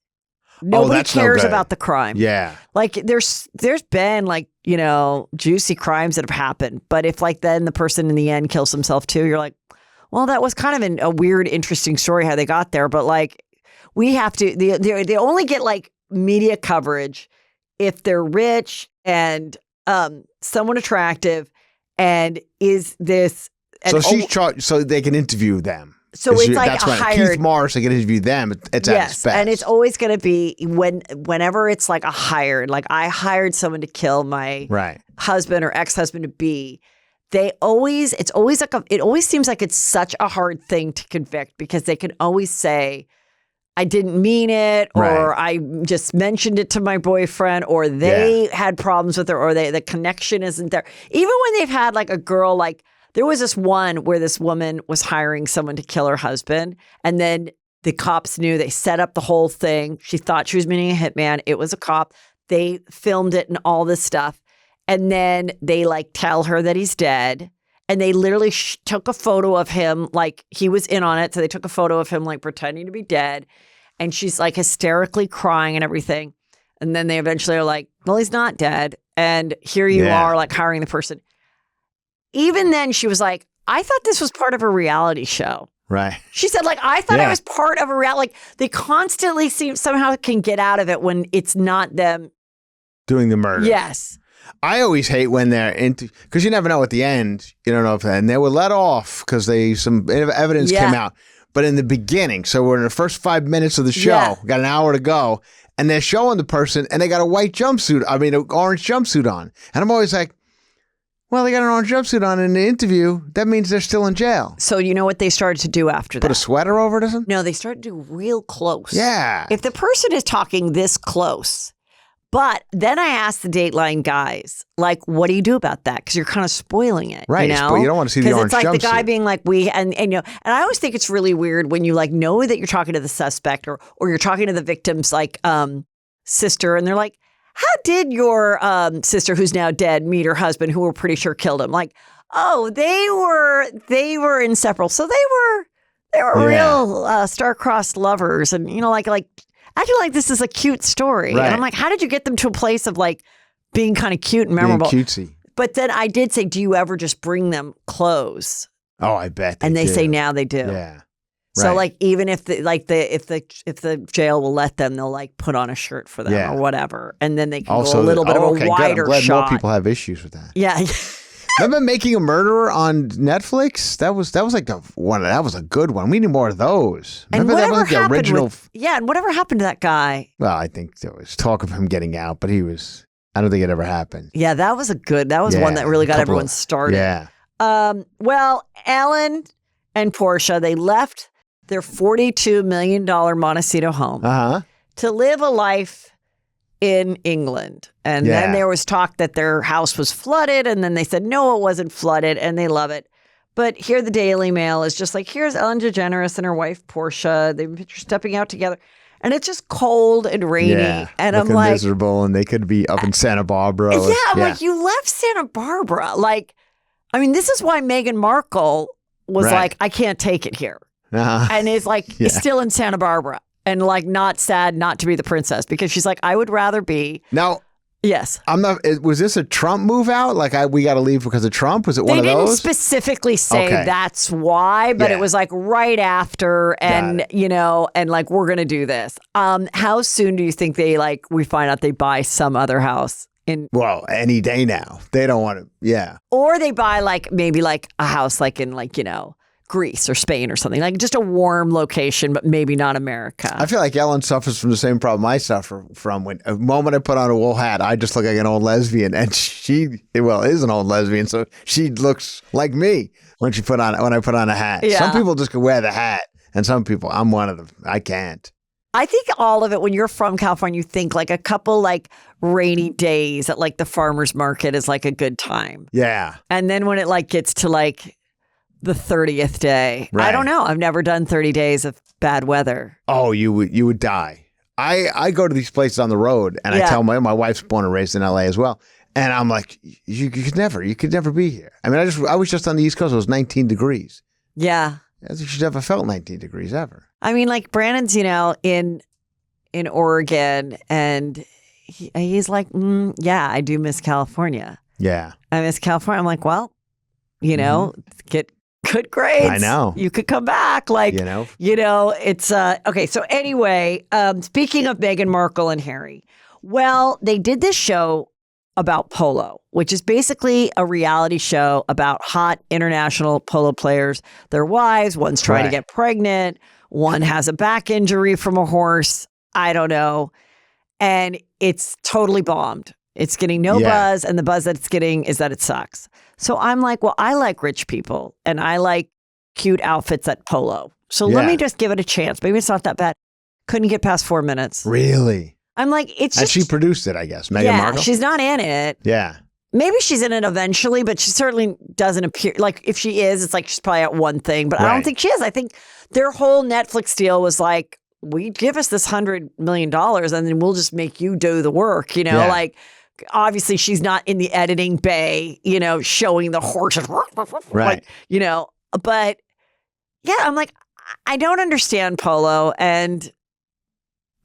Nobody that's no cares good. about the crime. Yeah. Like there's been like, you know, juicy crimes that have happened. But if like then the person in the end kills himself too, you're like, well, that was kind of a weird, interesting story how they got there. But like we have to, they only get like media coverage if they're rich and somewhat attractive and is this. So she's charged so they can interview them. So it's like that's a hired. Keith Morris, they can interview them. It's at its best. And it's always going to be whenever it's like a hired, like I hired someone to kill my husband or ex-husband to be. It always seems like it's such a hard thing to convict because they can always say, I didn't mean it, or I just mentioned it to my boyfriend, or they had problems with her, or the connection isn't there. Even when they've had like a girl, like there was this one where this woman was hiring someone to kill her husband, and then the cops knew. They set up the whole thing. She thought she was meeting a hitman. It was a cop. They filmed it and all this stuff. And then they like tell her that he's dead. And they literally took a photo of him like he was in on it. So they took a photo of him like pretending to be dead. And she's like hysterically crying and everything. And then they eventually are like, well, he's not dead. And here you are like hiring the person. Even then she was like, I thought this was part of a reality show. Right. She said, like, I thought I was part of a reality. Like, they constantly somehow can get out of it when it's not them doing the murder. Yes. I always hate when they're into, because you never know at the end, you don't know if, and they were let off because some evidence came out. But in the beginning, so we're in the first 5 minutes of the show, got an hour to go, and they're showing the person, and they got a white jumpsuit, an orange jumpsuit on. And I'm always like, well, they got an orange jumpsuit on in the interview. That means they're still in jail. So you know what they started to do after that? Put a sweater over it or something? No, they started to do real close. Yeah. If the person is talking this close, but then I asked the Dateline guys, like, what do you do about that? Because you're kind of spoiling it, right? You know? But you don't want to see the orange jumpsuit. Because it's like the guy being like, and you know, and I always think it's really weird when you like know that you're talking to the suspect or you're talking to the victim's like sister, and they're like, how did your sister, who's now dead, meet her husband, who we're pretty sure killed him? Like, oh, they were inseparable, so they were real star-crossed lovers, and you know, like acting like this is a cute story. Right. And I'm like, how did you get them to a place of like being kind of cute and memorable? Being cutesy. But then I did say, do you ever just bring them clothes? Oh, I bet. And they do. say now they do. Yeah. So like even if the jail will let them, they'll like put on a shirt for them or whatever, and then they can also, go a little bit of a wider I'm glad shot. more people have issues with that. Yeah. Remember Making a Murderer on Netflix? That was like that was a good one. We need more of those. Remember that was like the original. And whatever happened to that guy? Well, I think there was talk of him getting out, but I don't think it ever happened. Yeah, that was one that really got everyone started. Yeah. Well, Ellen and Portia, they left their $42 million Montecito home to live a life in England. And then there was talk that their house was flooded, and then they said, no, it wasn't flooded, and they love it. But here the Daily Mail is just like, here's Ellen DeGeneres and her wife, Portia. They've been stepping out together. And it's just cold and rainy. Yeah, and I'm like, miserable, and they could be up in Santa Barbara. Yeah, I'm like, you left Santa Barbara. Like, I mean, this is why Meghan Markle was like, I can't take it here. And is like still in Santa Barbara and like not sad not to be the princess, because she's like, I would rather be. Now, yes. I'm not. Was this a Trump move out? Like we got to leave because of Trump? Was it one of those? They didn't specifically say that's why, but it was like right after, and you know, and like we're gonna do this. How soon do you think we find out they buy some other house? Well, any day now. They don't want to. Yeah. Or they buy maybe a house in Greece or Spain or something, like just a warm location, but maybe not America. I feel like Ellen suffers from the same problem I suffer from. When the moment I put on a wool hat, I just look like an old lesbian, and she is an old lesbian, so she looks like me when I put on a hat. Yeah. Some people just can wear the hat, and some people, I'm one of them. I can't. I think all of it, when you're from California, you think a couple rainy days at the farmer's market is a good time. Yeah. And then when it gets to the 30th day. Right. I don't know. I've never done 30 days of bad weather. Oh, you would die. I go to these places on the road, and I tell my wife's born and raised in LA as well. And I'm like, you could never be here. I mean, I was just on the East Coast. It was 19 degrees. Yeah. You should never felt 19 degrees ever. I mean, Brandon's, in in Oregon, and he's like, yeah, I do miss California. Yeah. I miss California. I'm like, well, get good grades. I know. You could come back. Like, it's okay. So anyway, speaking of Meghan Markle and Harry, well, they did this show about polo, which is basically a reality show about hot international polo players, their wives. One's trying to get pregnant. One has a back injury from a horse. I don't know. And it's totally bombed. It's getting no buzz. And the buzz that it's getting is that it sucks. So I'm like, well, I like rich people and I like cute outfits at polo. So let me just give it a chance. Maybe it's not that bad. Couldn't get past 4 minutes. Really? I'm like, it's just. And she produced it, I guess. Meghan Markle? She's not in it. Yeah. Maybe she's in it eventually, but she certainly doesn't appear. Like, if she is, it's like she's probably at one thing. But I don't think she is. I think their whole Netflix deal was like, give us this $100 million and then we'll just make you do the work, like. Obviously, she's not in the editing bay, showing the horses, right? But yeah, I'm like, I don't understand polo, and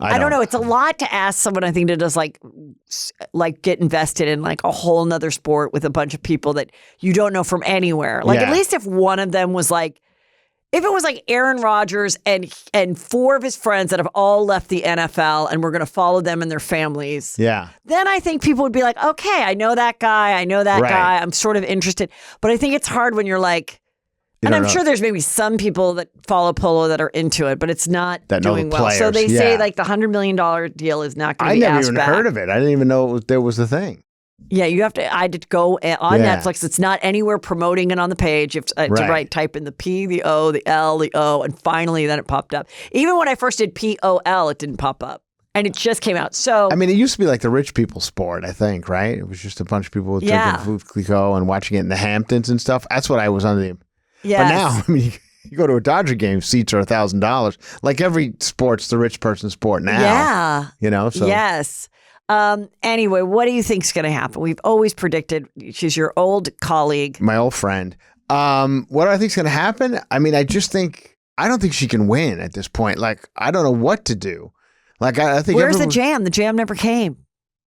I don't know. It's a lot to ask someone, I think, to just like get invested in like a whole nother sport with a bunch of people that you don't know from anywhere. Like, at least if one of them was like. If it was like Aaron Rodgers and 4 of his friends that have all left the NFL and we're going to follow them and their families, then I think people would be like, okay, I know that guy. guy. I'm sort of interested. But I think it's hard when you're like, and I'm sure there's maybe some people that follow polo that are into it, but it's not doing well. So they say like the $100 million deal is not going to be asked back. I never even heard of it. I didn't even know there was a thing. Yeah, I had to go on Netflix. It's not anywhere promoting it on the page. You have to type in the P, the O, the L, the O, and finally then it popped up. Even when I first did POL, it didn't pop up. And it just came out. So I mean, it used to be like the rich people sport, I think, right? It was just a bunch of people drinking Food Clicquot and watching it in the Hamptons and stuff. That's what I was under the... Yes. But now, I mean, you go to a Dodger game, seats are $1,000. Like every sport's the rich person sport now. Yeah. So... Yes. Anyway, what do you think's going to happen? We've always predicted. She's your old colleague. My old friend. What do I think's going to happen? I mean, I don't think she can win at this point. Like, I don't know what to do. Like, I think. Where's the jam? The jam never came.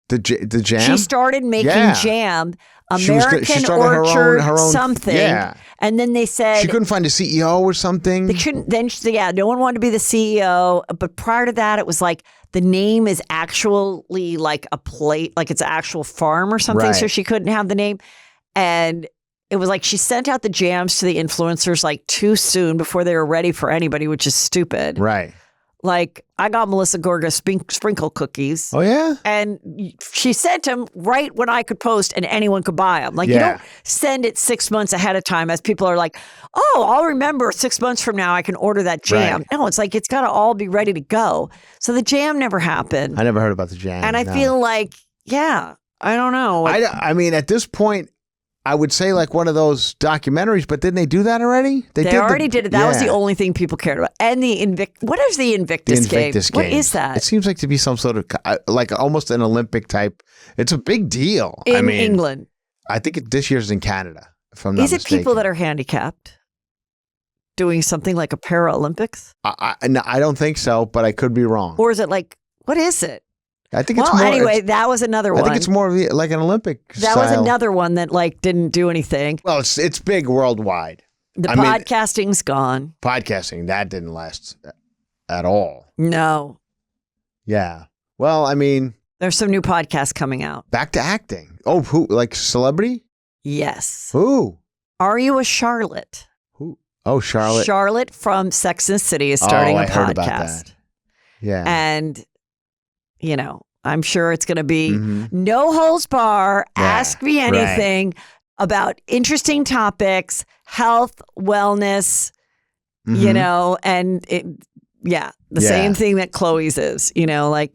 The jam? She started making jam. American Orchard, her own, something. Yeah. And then they said she couldn't find a CEO or something. They couldn't. Then no one wanted to be the CEO. But prior to that, it was like the name is actually like a plate, like it's an actual farm or something. Right. So she couldn't have the name. And it was like she sent out the jams to the influencers like too soon before they were ready for anybody, which is stupid. Right. Like, I got Melissa Gorga sprinkle cookies. Oh, yeah? And she sent them right when I could post and anyone could buy them. Like, you don't send it 6 months ahead of time as people are like, oh, I'll remember 6 months from now I can order that jam. Right. No, it's like it's got to all be ready to go. So the jam never happened. I never heard about the jam. And I feel like, I don't know. I mean, at this point, I would say like one of those documentaries, but didn't they do that already? They already did it. That was the only thing people cared about. And what is the Invictus Game? What is that? It seems like to be some sort of like almost an Olympic type. It's a big deal. In England. I think this year's in Canada, if I'm not mistaken. Is it people that are handicapped doing something like a Paralympics? I don't think so, but I could be wrong. Or is it like, what is it? I think it's more. Anyway, that was another one. I think it's more of like an Olympic That style. was another one that like didn't do anything. Well, it's big worldwide. Podcasting's gone. Podcasting, that didn't last at all. No. Yeah. Well, I mean. There's some new podcasts coming out. Back to acting. Oh, who? Like celebrity? Yes. Who? Are You a Charlotte? Who? Oh, Charlotte. Charlotte from Sex and the City is starting a podcast. Heard about that. Yeah. And... I'm sure it's going to be no holds bar, ask me anything about interesting topics, health, wellness, and the same thing that Chloe's is, Khloe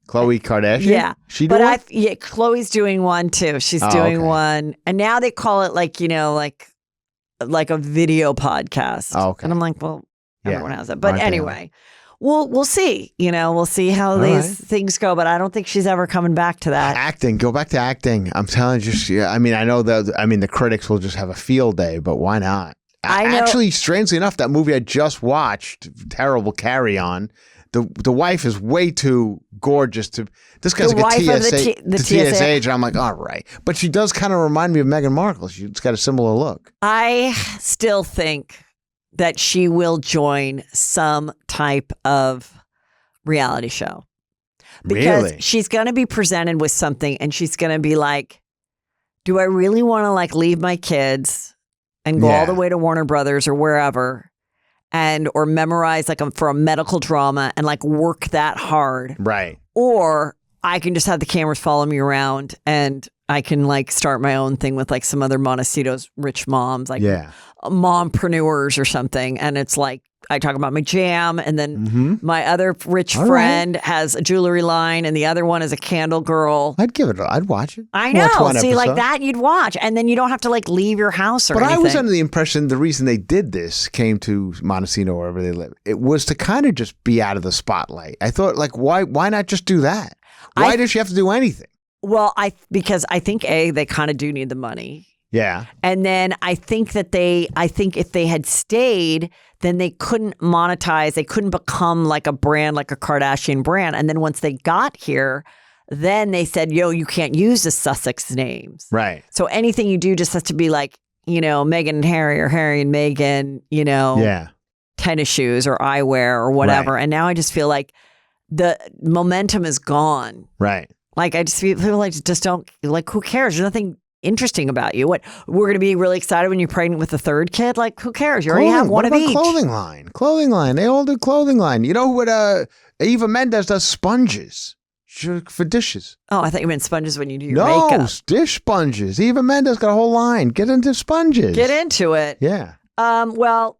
Kardashian? Yeah. She doing one? Chloe's doing one too. She's doing one. And now they call it like a video podcast. Oh, okay. And I'm like, well, everyone has it. But anyway. We'll see. We'll see how these things go, but I don't think she's ever coming back to that. Acting. Go back to acting. I'm telling you, I mean, I know the critics will just have a field day, but why not? I know. Actually, strangely enough, that movie I just watched, Terrible Carry On, the wife is way too gorgeous to. This guy's The like a wife of TSA, the TSA. and I'm like, all right, but she does kind of remind me of Meghan Markle. She's got a similar look. I still think that she will join some type of reality show. Because Really? she's going to be presented with something and she's going to be like, do I really want to like leave my kids and go all the way to Warner Brothers or wherever or memorize like for a medical drama and like work that hard? Right. Or I can just have the cameras follow me around and I can like start my own thing with like some other Montecito's rich moms, like mompreneurs or something. And it's like, I talk about my jam, and then my other rich friend has a jewelry line, and the other one is a candle girl. I'd watch it. I know. See, like that you'd watch, and then you don't have to like leave your house or anything. But I was under the impression the reason they did this, came to Montecito or wherever they live, it was to kind of just be out of the spotlight. I thought, like, why not just do that? Why does she have to do anything? Well, because I think they kind of do need the money. Yeah. And then I think if they had stayed, then they couldn't monetize. They couldn't become like a brand, like a Kardashian brand. And then once they got here, then they said, yo, you can't use the Sussex names. Right. So anything you do just has to be like, Meghan and Harry or Harry and Meghan, tennis shoes or eyewear or whatever. Right. And now I just feel like the momentum is gone. Right. Like I just feel like just don't, like, who cares? There's nothing interesting about you. What, we're going to be really excited when you're pregnant with a third kid? Like, who cares? You already have one of each. Clothing line. They all do clothing line. You know what? Eva Mendes does sponges for dishes. Oh, I thought you meant sponges when you do your makeup. No, dish sponges. Eva Mendes got a whole line. Get into sponges. Get into it. Yeah. Well,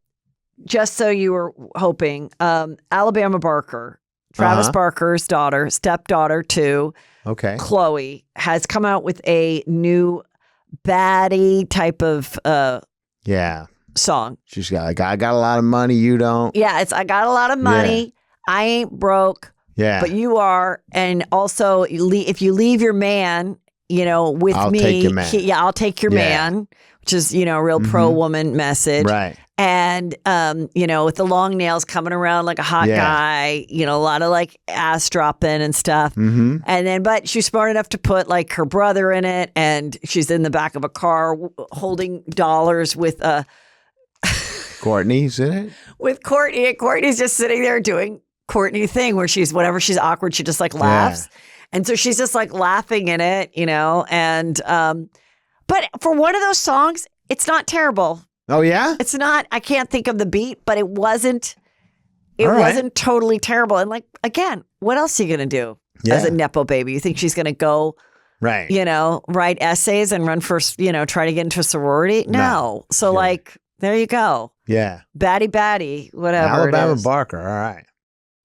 just so you were hoping, Alabama Barker, Travis Barker's stepdaughter too. Okay. Chloe has come out with a new baddie type of song. She's got like, I got a lot of money, you don't. Yeah, it's I got a lot of money. Yeah. I ain't broke. Yeah. But you are. And also, if you leave your man, with I'll me. Take your man. I'll take your man, which is, a real pro-woman message. Right. And, with the long nails coming around like a hot guy, a lot of like ass dropping and stuff. Mm-hmm. And then, but she's smart enough to put like her brother in it. And she's in the back of a car holding dollars with Courtney's in it? With Courtney. And Courtney's just sitting there doing Courtney thing where whenever she's awkward, she just like laughs. Yeah. And so she's just like laughing in it, and, but for one of those songs, it's not terrible. Oh, yeah? It's not. I can't think of the beat, but it wasn't totally terrible. And like, again, what else are you going to do as a nepo baby? You think she's going to go, right? Write essays and run for, try to get into a sorority? No. So like, there you go. Yeah. Baddie, whatever. Alabama Barker. All right.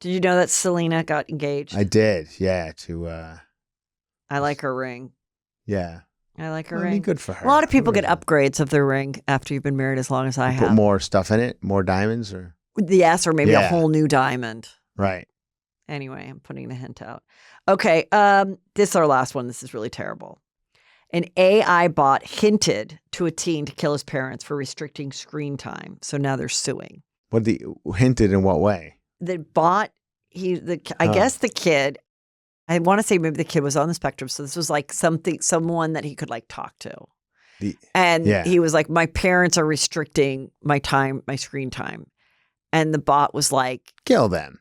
Did you know that Selena got engaged? I did. Yeah. I like her ring. Yeah. I like her ring. Good for her. A lot of people get upgrades of their ring after you've been married as long as I have. Put more stuff in it? More diamonds? Or yes, or maybe a whole new diamond. Right. Anyway, I'm putting the hint out. Okay, this is our last one. This is really terrible. An AI bot hinted to a teen to kill his parents for restricting screen time. So now they're suing. Hinted in what way? The bot, I guess the kid, I want to say maybe the kid was on the spectrum. So this was like someone that he could like talk to. He was like, my parents are restricting my screen time. And the bot was like, kill them.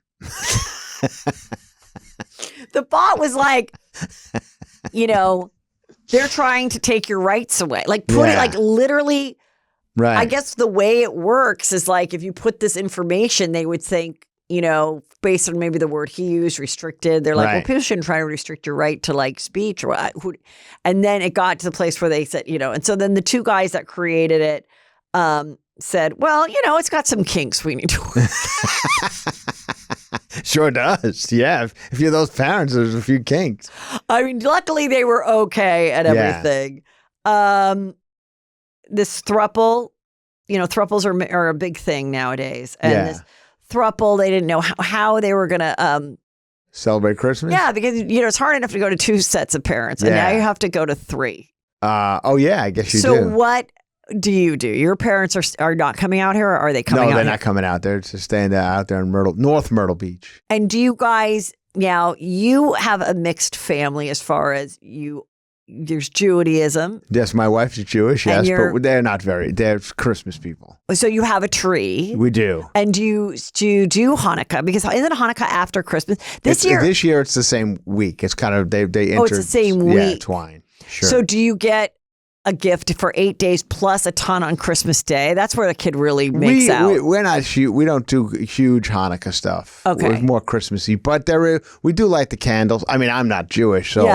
The bot was like, they're trying to take your rights away. Like put it like literally. Right. I guess the way it works is like if you put this information, they would think, based on maybe the word he used, restricted. They're like, well, people shouldn't try to restrict your right to like speech or what. And then it got to the place where they said, and so then the two guys that created it said, well, it's got some kinks we need to work. Sure does. Yeah. If you're those parents, there's a few kinks. I mean, luckily they were okay at everything. This throuple, thruples are a big thing nowadays. And this throuple, they didn't know how they were going to celebrate Christmas. Yeah, because it's hard enough to go to 2 sets of parents, and now you have to go to 3. I guess you do. So what do you do? Your parents are not coming out here, or are they coming out here? No, they're not coming out. They're just staying out there in North Myrtle Beach. And do you guys, now you have a mixed family as far as there's Judaism. Yes, my wife is Jewish, yes, but they're Christmas people. So you have a tree. We do. And do you do Hanukkah? Because isn't Hanukkah after Christmas? This year it's the same week. It's kind of, they it's the same week. Yeah, twine. Sure. So do you get a gift for 8 days plus a ton on Christmas Day? That's where the kid really makes out. We're not we don't do huge Hanukkah stuff. Okay. We're more Christmassy, but we do light the candles. I mean, I'm not Jewish, so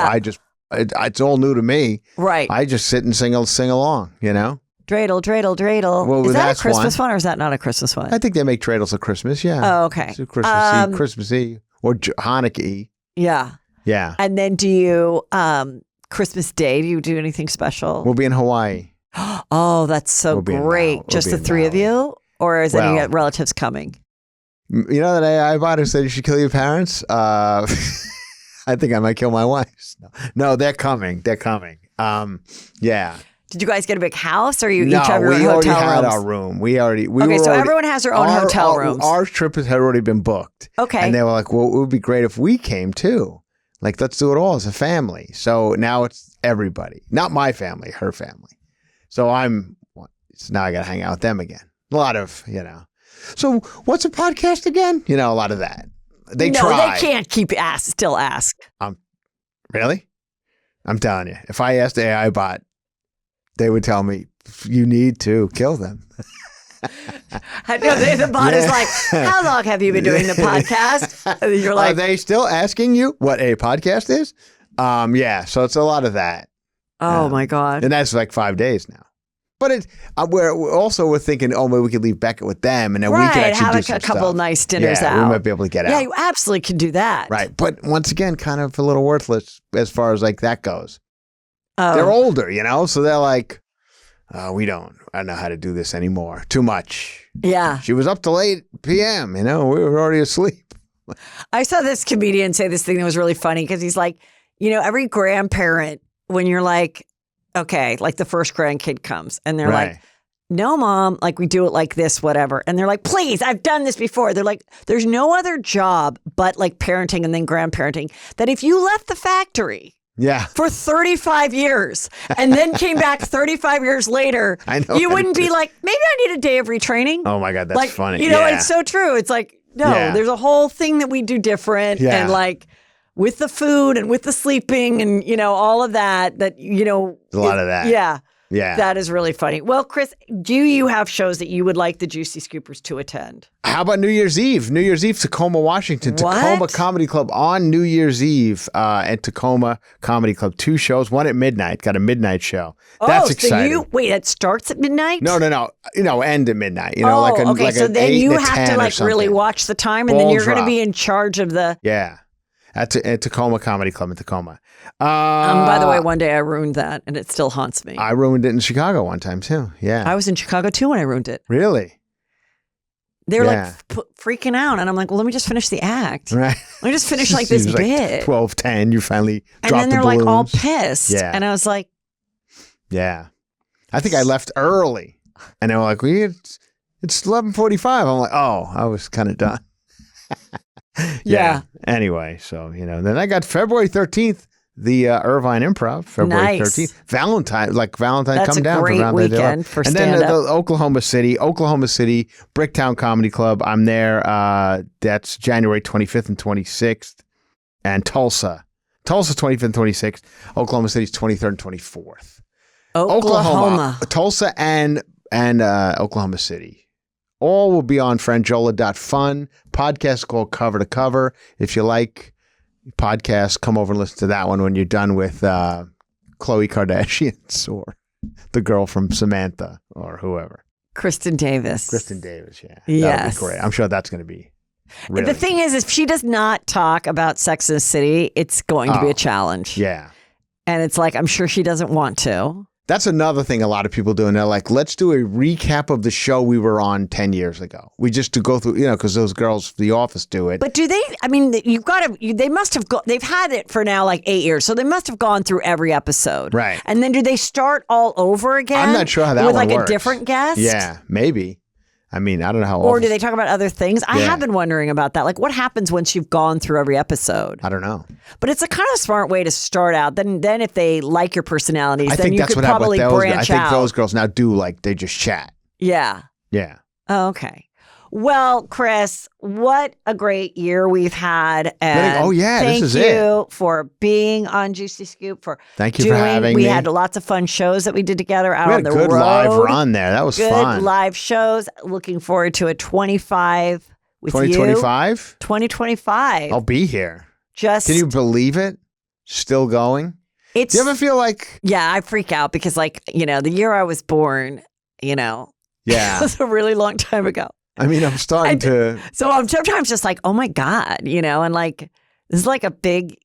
it's all new to me. Right. I just sit and sing along, you know? Dreidel, dreidel, dreidel. Well, is that a Christmas one or is that not a Christmas one? I think they make dreidels at Christmas, yeah. Oh, okay. It's Christmas-y or Hanukkah-y. Yeah. Yeah. And then do you, Christmas Day, do you do anything special? We'll be in Hawaii. Oh, that's so great. Just the three of you? Or is any relatives coming? You know that AI bot who said you should kill your parents? I think I might kill my wife. No, they're coming. They're coming. Yeah. Did you guys get a big house, or you each have your own hotel rooms? No, we already had rooms? our room. So everyone has their own hotel rooms. Our trip had already been booked. Okay. And they were like, well, it would be great if we came too. Like, let's do it all as a family. So now it's everybody. Not my family, her family. So now I got to hang out with them again. A lot of, So what's a podcast again? A lot of that. They try. They can't still ask. Really? I'm telling you, if I asked the AI bot, they would tell me, you need to kill them. I know the bot is like, how long have you been doing the podcast? And you're like, are they still asking you what a podcast is? Yeah, so it's a lot of that. Oh my God. And that's like 5 days now. But we're thinking, maybe we could leave Beckett with them, and then we could actually do some have a couple stuff. nice dinners out. We might be able to get out. Yeah, you absolutely can do that. Right, but once again, kind of a little worthless as far as like that goes. Oh. They're older, so they're like, I don't know how to do this anymore. Too much. Yeah. She was up till 8 p.m., we were already asleep. I saw this comedian say this thing that was really funny because he's like, every grandparent, when you're like, okay, like the first grandkid comes and they're like, no, Mom, like we do it like this, whatever. And they're like, please, I've done this before. They're like, there's no other job but like parenting and then grandparenting that if you left the factory for 35 years and then came back 35 years later, you wouldn't be like, maybe I need a day of retraining. Oh my God, that's funny. It's so true. It's like, no, there's a whole thing that we do different. And like, with the food and with the sleeping and, all of that, a lot of that. Yeah. Yeah. That is really funny. Well, Chris, do you have shows that you would like the Juicy Scoopers to attend? How about New Year's Eve? New Year's Eve, Tacoma, Washington. What? Tacoma Comedy Club on New Year's Eve at Tacoma Comedy Club. 2 shows, one at midnight. Got a midnight show. That's exciting. Wait, it starts at midnight? No. End at midnight. Okay. So then you have to like really watch the time and then you're going to be in charge of the... Yeah. At Tacoma Comedy Club in Tacoma. By the way, one day I ruined that, and it still haunts me. I ruined it in Chicago one time, too. Yeah. I was in Chicago, too, when I ruined it. Really? They were like freaking out, and I'm like, well, let me just finish the act. Right. Let me just finish like this bit. 12:10, you finally dropped the balloons. And then they're like all pissed. Yeah. And I was like... Yeah. I think I left early, and they were like, it's 11:45. I'm like, oh, I was kind of done. Yeah. Anyway, so, then I got February 13th, the Irvine Improv, February 13th. Valentine come down for around weekend for and then the Oklahoma City, Bricktown Comedy Club. I'm there. That's January 25th and 26th. And Tulsa 25th and 26th. Oklahoma City's 23rd and 24th. Oklahoma. Tulsa and Oklahoma City. All will be on franjola.fun. Podcast called Cover to Cover. If you like podcasts, come over and listen to that one when you're done with Khloe Kardashian or the girl from Samantha or whoever. Kristen Davis, yeah. Yes. That would be great. I'm sure that's going to be really The thing is, if she does not talk about Sex and the City, it's going to be a challenge. Yeah. And it's like, I'm sure she doesn't want to. That's another thing a lot of people do. And they're like, let's do a recap of the show we were on 10 years ago. We just to go through, because those girls from The Office do it. But do they, I mean, they must have, they've had it for now like 8 years. So they must have gone through every episode. Right. And then do they start all over again? I'm not sure how that with one like works. a different guest? Yeah, maybe. I mean, I don't know how. Or do they talk about other things? I have been wondering about that. Like, what happens once you've gone through every episode? I don't know. But it's a kind of smart way to start out. Then if they like your personalities, I then think you that's could what happened probably with those. branch I out. think those girls now do like they just chat. Yeah. Yeah. Oh, okay. Well, Chris, what a great year we've had. And this is it. Thank you for being on Juicy Scoop. Thank you for having me. We had lots of fun shows that we did together out on the road. We had a good live run there. That was fun. Good live shows. Looking forward to a 25 with 2025? 2025. I'll be here. Can you believe it? Still going? Do you ever feel like... Yeah, I freak out because the year I was born, Yeah. it was a really long time ago. I mean, I'm starting to... So I'm sometimes just like, oh my God, and like, this is like a big,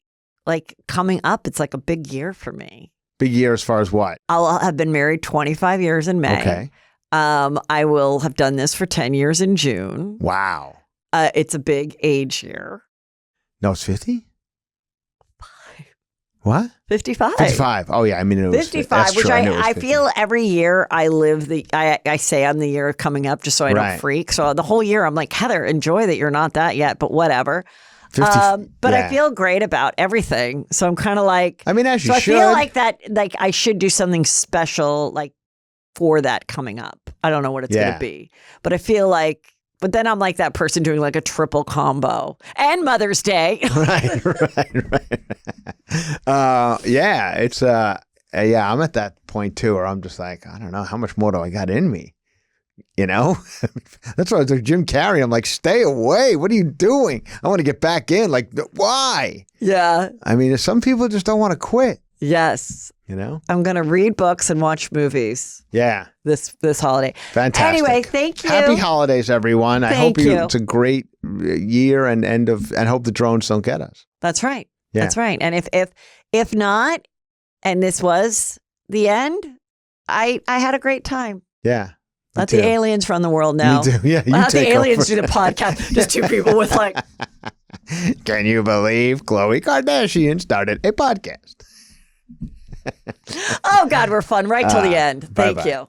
like coming up, it's like a big year for me. Big year as far as what? I'll have been married 25 years in May. Okay. I will have done this for 10 years in June. Wow. It's a big age year. No, it's 50? What? 55. 55. Oh, yeah. I mean, it was 55, which I feel every year I live I say I'm the year of coming up just so I don't freak. So the whole year I'm like, Heather, enjoy that you're not that yet, but whatever. 50, but I feel great about everything. So I'm kind of like, I mean, as you should. I feel like that, like I should do something special like for that coming up. I don't know what it's going to be, but I feel like, but then I'm like that person doing like a triple combo and Mother's Day. Right. It's I'm at that point too, where I'm just like, I don't know, how much more do I got in me? That's why I was like Jim Carrey. I'm like, stay away. What are you doing? I want to get back in. Like, why? Yeah. I mean, some people just don't want to quit. Yes. I'm going to read books and watch movies. Yeah. This holiday. Fantastic. Anyway, thank you. Happy holidays, everyone. I hope it's a great year and hope the drones don't get us. That's right. Yeah. That's right. And if not, and this was the end, I had a great time. Yeah. Let the aliens run the world now. You do. Yeah. Let the aliens do the podcast. Just two people with like. Can you believe Khloe Kardashian started a podcast? Oh, God, we're fun right till the end. Thank you.